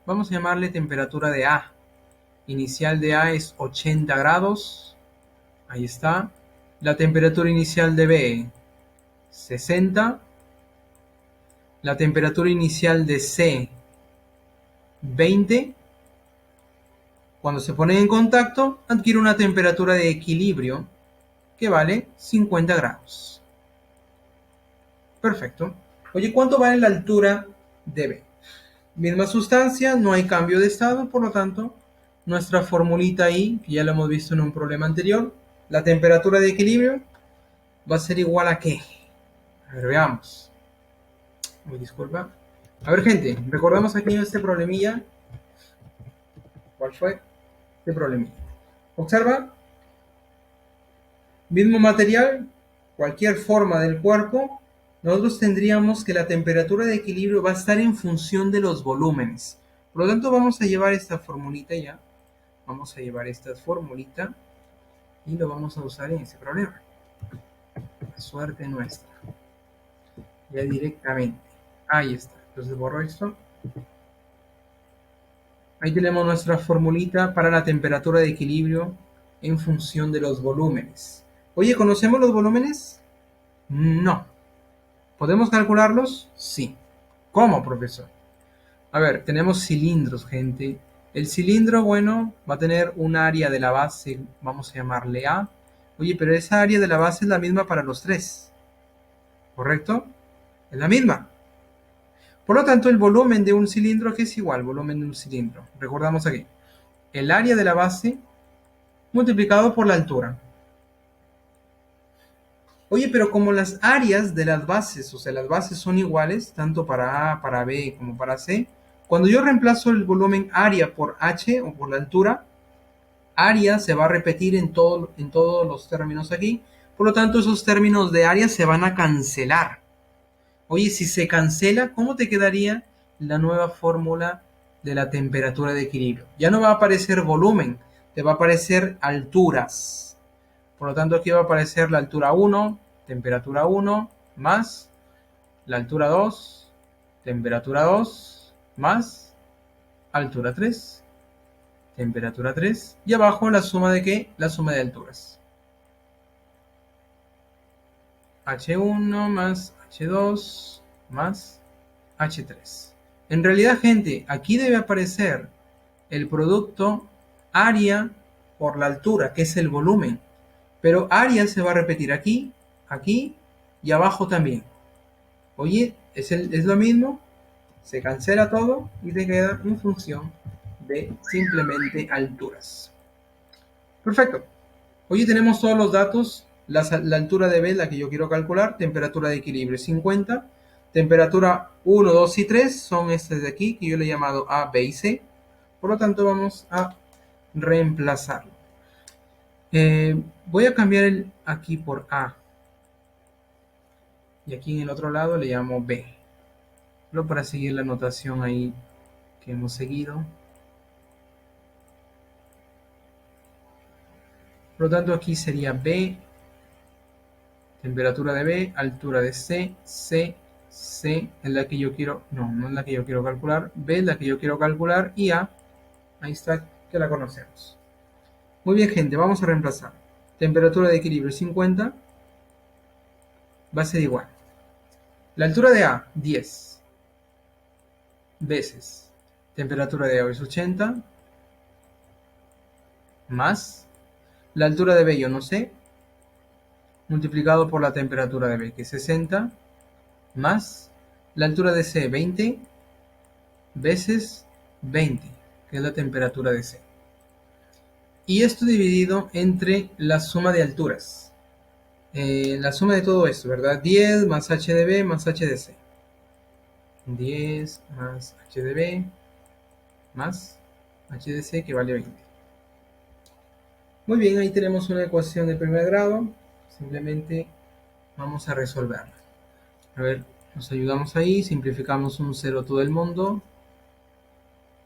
vamos a llamarle temperatura de A. Inicial de A es 80 grados. Ahí está. La temperatura inicial de B, 60. La temperatura inicial de C, 20. Cuando se ponen en contacto, adquiere una temperatura de equilibrio que vale 50 grados. Perfecto. Oye, ¿cuánto vale la altura de B? Misma sustancia, no hay cambio de estado, por lo tanto, nuestra formulita ahí, que ya lo hemos visto en un problema anterior, la temperatura de equilibrio va a ser igual a ¿qué? A ver, veamos. Disculpa. A ver, gente, recordamos aquí este problemilla. ¿Cuál fue? Este problemilla. Observa. Mismo material, cualquier forma del cuerpo, nosotros tendríamos que la temperatura de equilibrio va a estar en función de los volúmenes. Por lo tanto, vamos a llevar esta formulita ya. Vamos a llevar esta formulita y lo vamos a usar en ese problema. La suerte nuestra. Ya directamente. Ahí está. Entonces borro esto. Ahí tenemos nuestra formulita para la temperatura de equilibrio en función de los volúmenes. Oye, ¿conocemos los volúmenes? No. ¿Podemos calcularlos? Sí. ¿Cómo, profesor? A ver, tenemos cilindros, gente. El cilindro, bueno, va a tener un área de la base, vamos a llamarle A. Oye, pero esa área de la base es la misma para los tres. ¿Correcto? Es la misma. Por lo tanto, el volumen de un cilindro, ¿qué es igual? Volumen de un cilindro. Recordamos aquí. El área de la base multiplicado por la altura. Oye, pero como las áreas de las bases, o sea, las bases son iguales, tanto para A, para B, como para C, cuando yo reemplazo el volumen área por H, o por la altura, área se va a repetir en todos los términos aquí. Por lo tanto, esos términos de área se van a cancelar. Oye, si se cancela, ¿cómo te quedaría la nueva fórmula de la temperatura de equilibrio? Ya no va a aparecer volumen, te va a aparecer alturas. Por lo tanto, aquí va a aparecer la altura 1, temperatura 1, más la altura 2, temperatura 2, más altura 3, temperatura 3. Y abajo la suma de ¿qué? La suma de alturas. H1 más H2 más H3. En realidad, gente, aquí debe aparecer el producto área por la altura, que es el volumen. Pero área se va a repetir aquí, aquí y abajo también. Oye, es lo mismo, se cancela todo y te queda en función de simplemente alturas. Perfecto. Oye, tenemos todos los datos. La altura de B, la que yo quiero calcular, temperatura de equilibrio 50, temperatura 1, 2 y 3 son estas de aquí, que yo le he llamado A, B y C. Por lo tanto, vamos a reemplazarlo. Voy a cambiar el aquí por A. Y aquí en el otro lado le llamo B. Solo para seguir la notación ahí que hemos seguido. Por lo tanto, aquí sería B, temperatura de B, altura de C, C, C es la que yo quiero, no es la que yo quiero calcular, B es la que yo quiero calcular y A, ahí está, que la conocemos. Muy bien, gente, vamos a reemplazar. Temperatura de equilibrio 50 va a ser igual. La altura de A, 10 veces. Temperatura de A es 80 más la altura de B, yo no sé, multiplicado por la temperatura de B, que es 60, más la altura de C, 20, veces 20, que es la temperatura de C. Y esto dividido entre la suma de alturas. La suma de todo esto, ¿verdad? 10 más h de B más h de C. 10 más h de B más h de C, que vale 20. Muy bien, ahí tenemos una ecuación de primer grado. Simplemente vamos a resolverla. A ver, nos ayudamos ahí, simplificamos un 0 todo el mundo.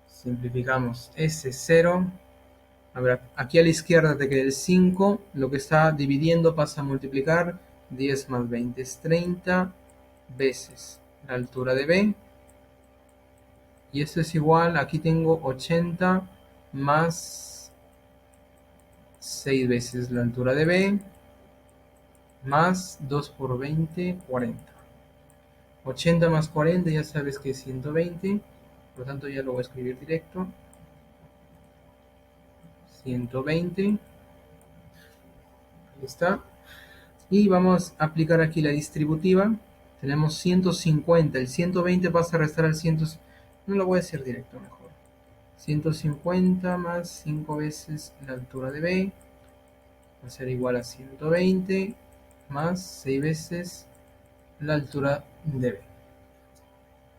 Simplificamos ese 0. A ver, aquí a la izquierda te queda el 5. Lo que está dividiendo pasa a multiplicar. 10 más 20 es 30 veces la altura de B. Y esto es igual, aquí tengo 80 más 6 veces la altura de B. Más 2 por 20, 40. 80 más 40 ya sabes que es 120. Por lo tanto ya lo voy a escribir directo. 120. Ahí está. Y vamos a aplicar aquí la distributiva. Tenemos 150. El 120 pasa a restar al 100. No lo voy a decir directo, mejor. 150 más 5 veces la altura de B. Va a ser igual a 120 más 6 veces la altura de B.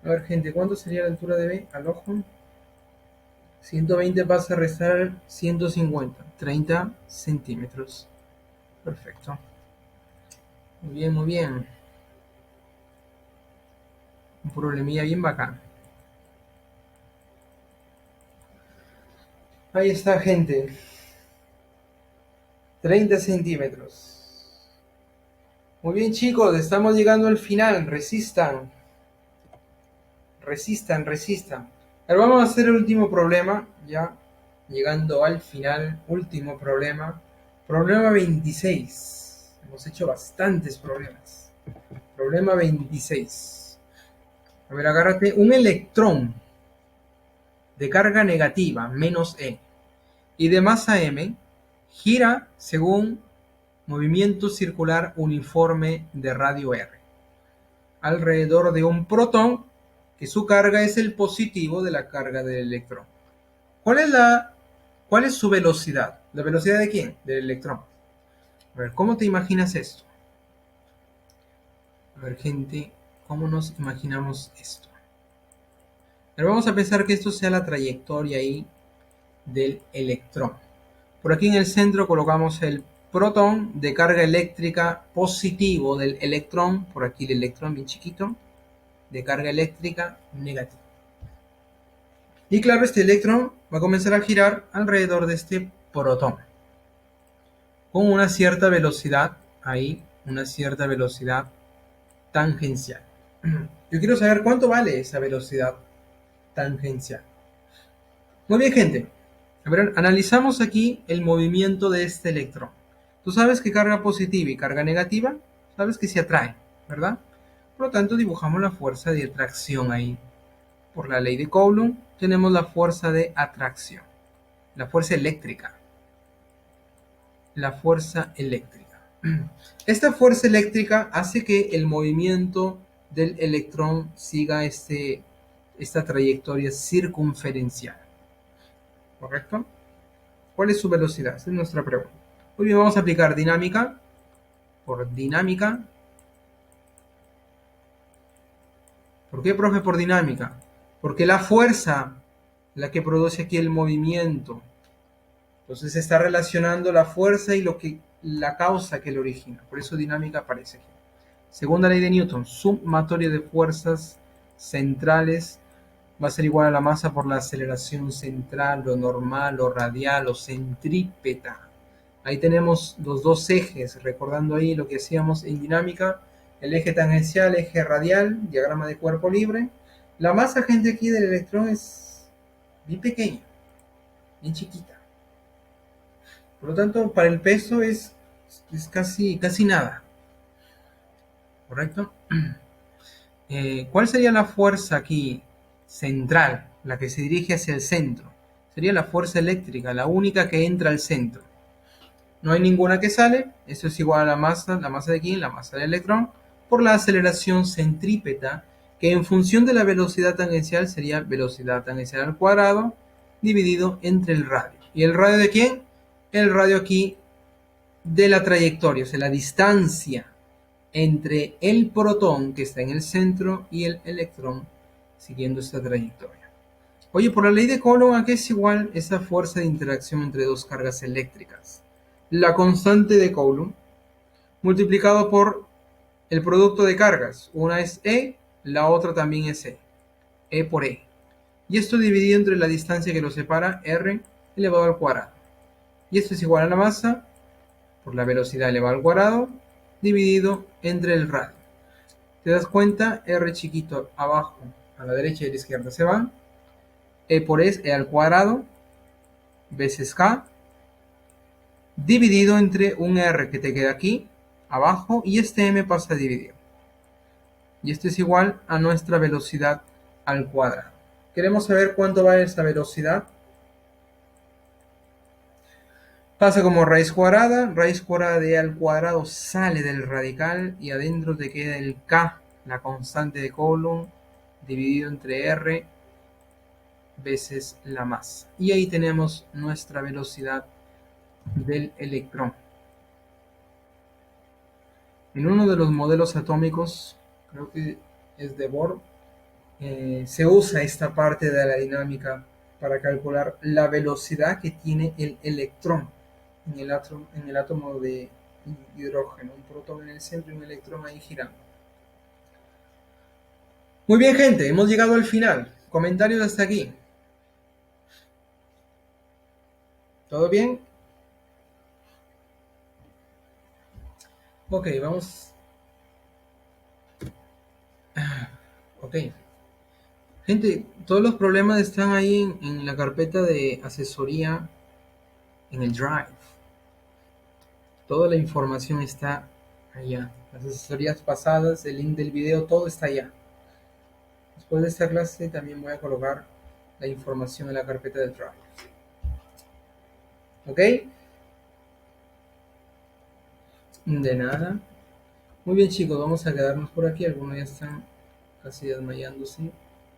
A ver, gente, ¿cuánto sería la altura de B al ojo? 120 pasa a restar 150. 30 centímetros. Perfecto. Muy bien, muy bien. Un problemilla bien bacán. Ahí está, gente. 30 centímetros. Muy bien, chicos, estamos llegando al final. Resistan. Resistan, resistan. Ahora vamos a hacer el último problema. Ya llegando al final. Último problema. Problema 26. Hemos hecho bastantes problemas. Problema 26. A ver, agárrate un electrón de carga negativa, menos E, y de masa M, gira según movimiento circular uniforme de radio R, alrededor de un protón, que su carga es el positivo de la carga del electrón. ¿Cuál es su velocidad? ¿La velocidad de quién? Del electrón. A ver, ¿cómo te imaginas esto? A ver, gente, ¿cómo nos imaginamos esto? Pero vamos a pensar que esto sea la trayectoria ahí del electrón. Por aquí en el centro colocamos el protón de carga eléctrica positivo del electrón, por aquí el electrón bien chiquito, de carga eléctrica negativa. Y claro, este electrón va a comenzar a girar alrededor de este protón con una cierta velocidad, ahí, una cierta velocidad tangencial. Yo quiero saber cuánto vale esa velocidad tangencial. Muy bien, gente. A ver, analizamos aquí el movimiento de este electrón. Tú sabes que carga positiva y carga negativa, sabes que se atraen, ¿verdad? Por lo tanto, dibujamos la fuerza de atracción ahí. Por la ley de Coulomb, tenemos la fuerza de atracción, la fuerza eléctrica. La fuerza eléctrica. Esta fuerza eléctrica hace que el movimiento del electrón siga esta trayectoria circunferencial. ¿Correcto? ¿Cuál es su velocidad? Esa es nuestra pregunta. Muy bien, vamos a aplicar dinámica por dinámica. ¿Por qué, profe, por dinámica? Porque la fuerza, la que produce aquí el movimiento, entonces se está relacionando la fuerza y la causa que lo origina. Por eso dinámica aparece aquí. Segunda ley de Newton, sumatoria de fuerzas centrales va a ser igual a la masa por la aceleración central, o normal, o radial, o centrípeta. Ahí tenemos los dos ejes, recordando ahí lo que hacíamos en dinámica, el eje tangencial, eje radial, diagrama de cuerpo libre. La masa, gente, aquí del electrón es bien pequeña, bien chiquita. Por lo tanto, para el peso es casi nada. ¿Correcto? ¿Cuál sería la fuerza aquí central, la que se dirige hacia el centro? Sería la fuerza eléctrica, la única que entra al centro. No hay ninguna que sale, eso es igual a la masa de aquí, la masa del electrón, por la aceleración centrípeta, que en función de la velocidad tangencial sería velocidad tangencial al cuadrado, dividido entre el radio. ¿Y el radio de quién? El radio aquí de la trayectoria, o sea, la distancia entre el protón que está en el centro y el electrón siguiendo esta trayectoria. Oye, por la ley de Coulomb, ¿a qué es igual esa fuerza de interacción entre dos cargas eléctricas? La constante de Coulomb multiplicado por el producto de cargas. Una es E, la otra también es E. E por E. Y esto dividido entre la distancia que lo separa, R elevado al cuadrado. Y esto es igual a la masa por la velocidad elevada al cuadrado dividido entre el radio. ¿Te das cuenta? R chiquito abajo, a la derecha y a la izquierda se van. E por S, E al cuadrado, veces K, dividido entre un R que te queda aquí, abajo, y este M pasa a dividir. Y esto es igual a nuestra velocidad al cuadrado. Queremos saber cuánto vale esta velocidad. Pasa como raíz cuadrada de E al cuadrado sale del radical y adentro te queda el K, la constante de Coulomb, dividido entre R veces la masa. Y ahí tenemos nuestra velocidad del electrón. En uno de los modelos atómicos, creo que es de Bohr, se usa esta parte de la dinámica para calcular la velocidad que tiene el electrón en el átomo de hidrógeno, un protón en el centro y un electrón ahí girando. Muy bien, gente, hemos llegado al final. Comentarios hasta aquí. ¿Todo bien? Ok, vamos. Ok. Gente, todos los problemas están ahí en la carpeta de asesoría en el Drive. Toda la información está allá. Las asesorías pasadas, el link del video, todo está allá. Después de esta clase también voy a colocar la información en la carpeta del Drive. ¿Ok? De nada. Muy bien, chicos, vamos a quedarnos por aquí. Algunos ya están casi desmayándose.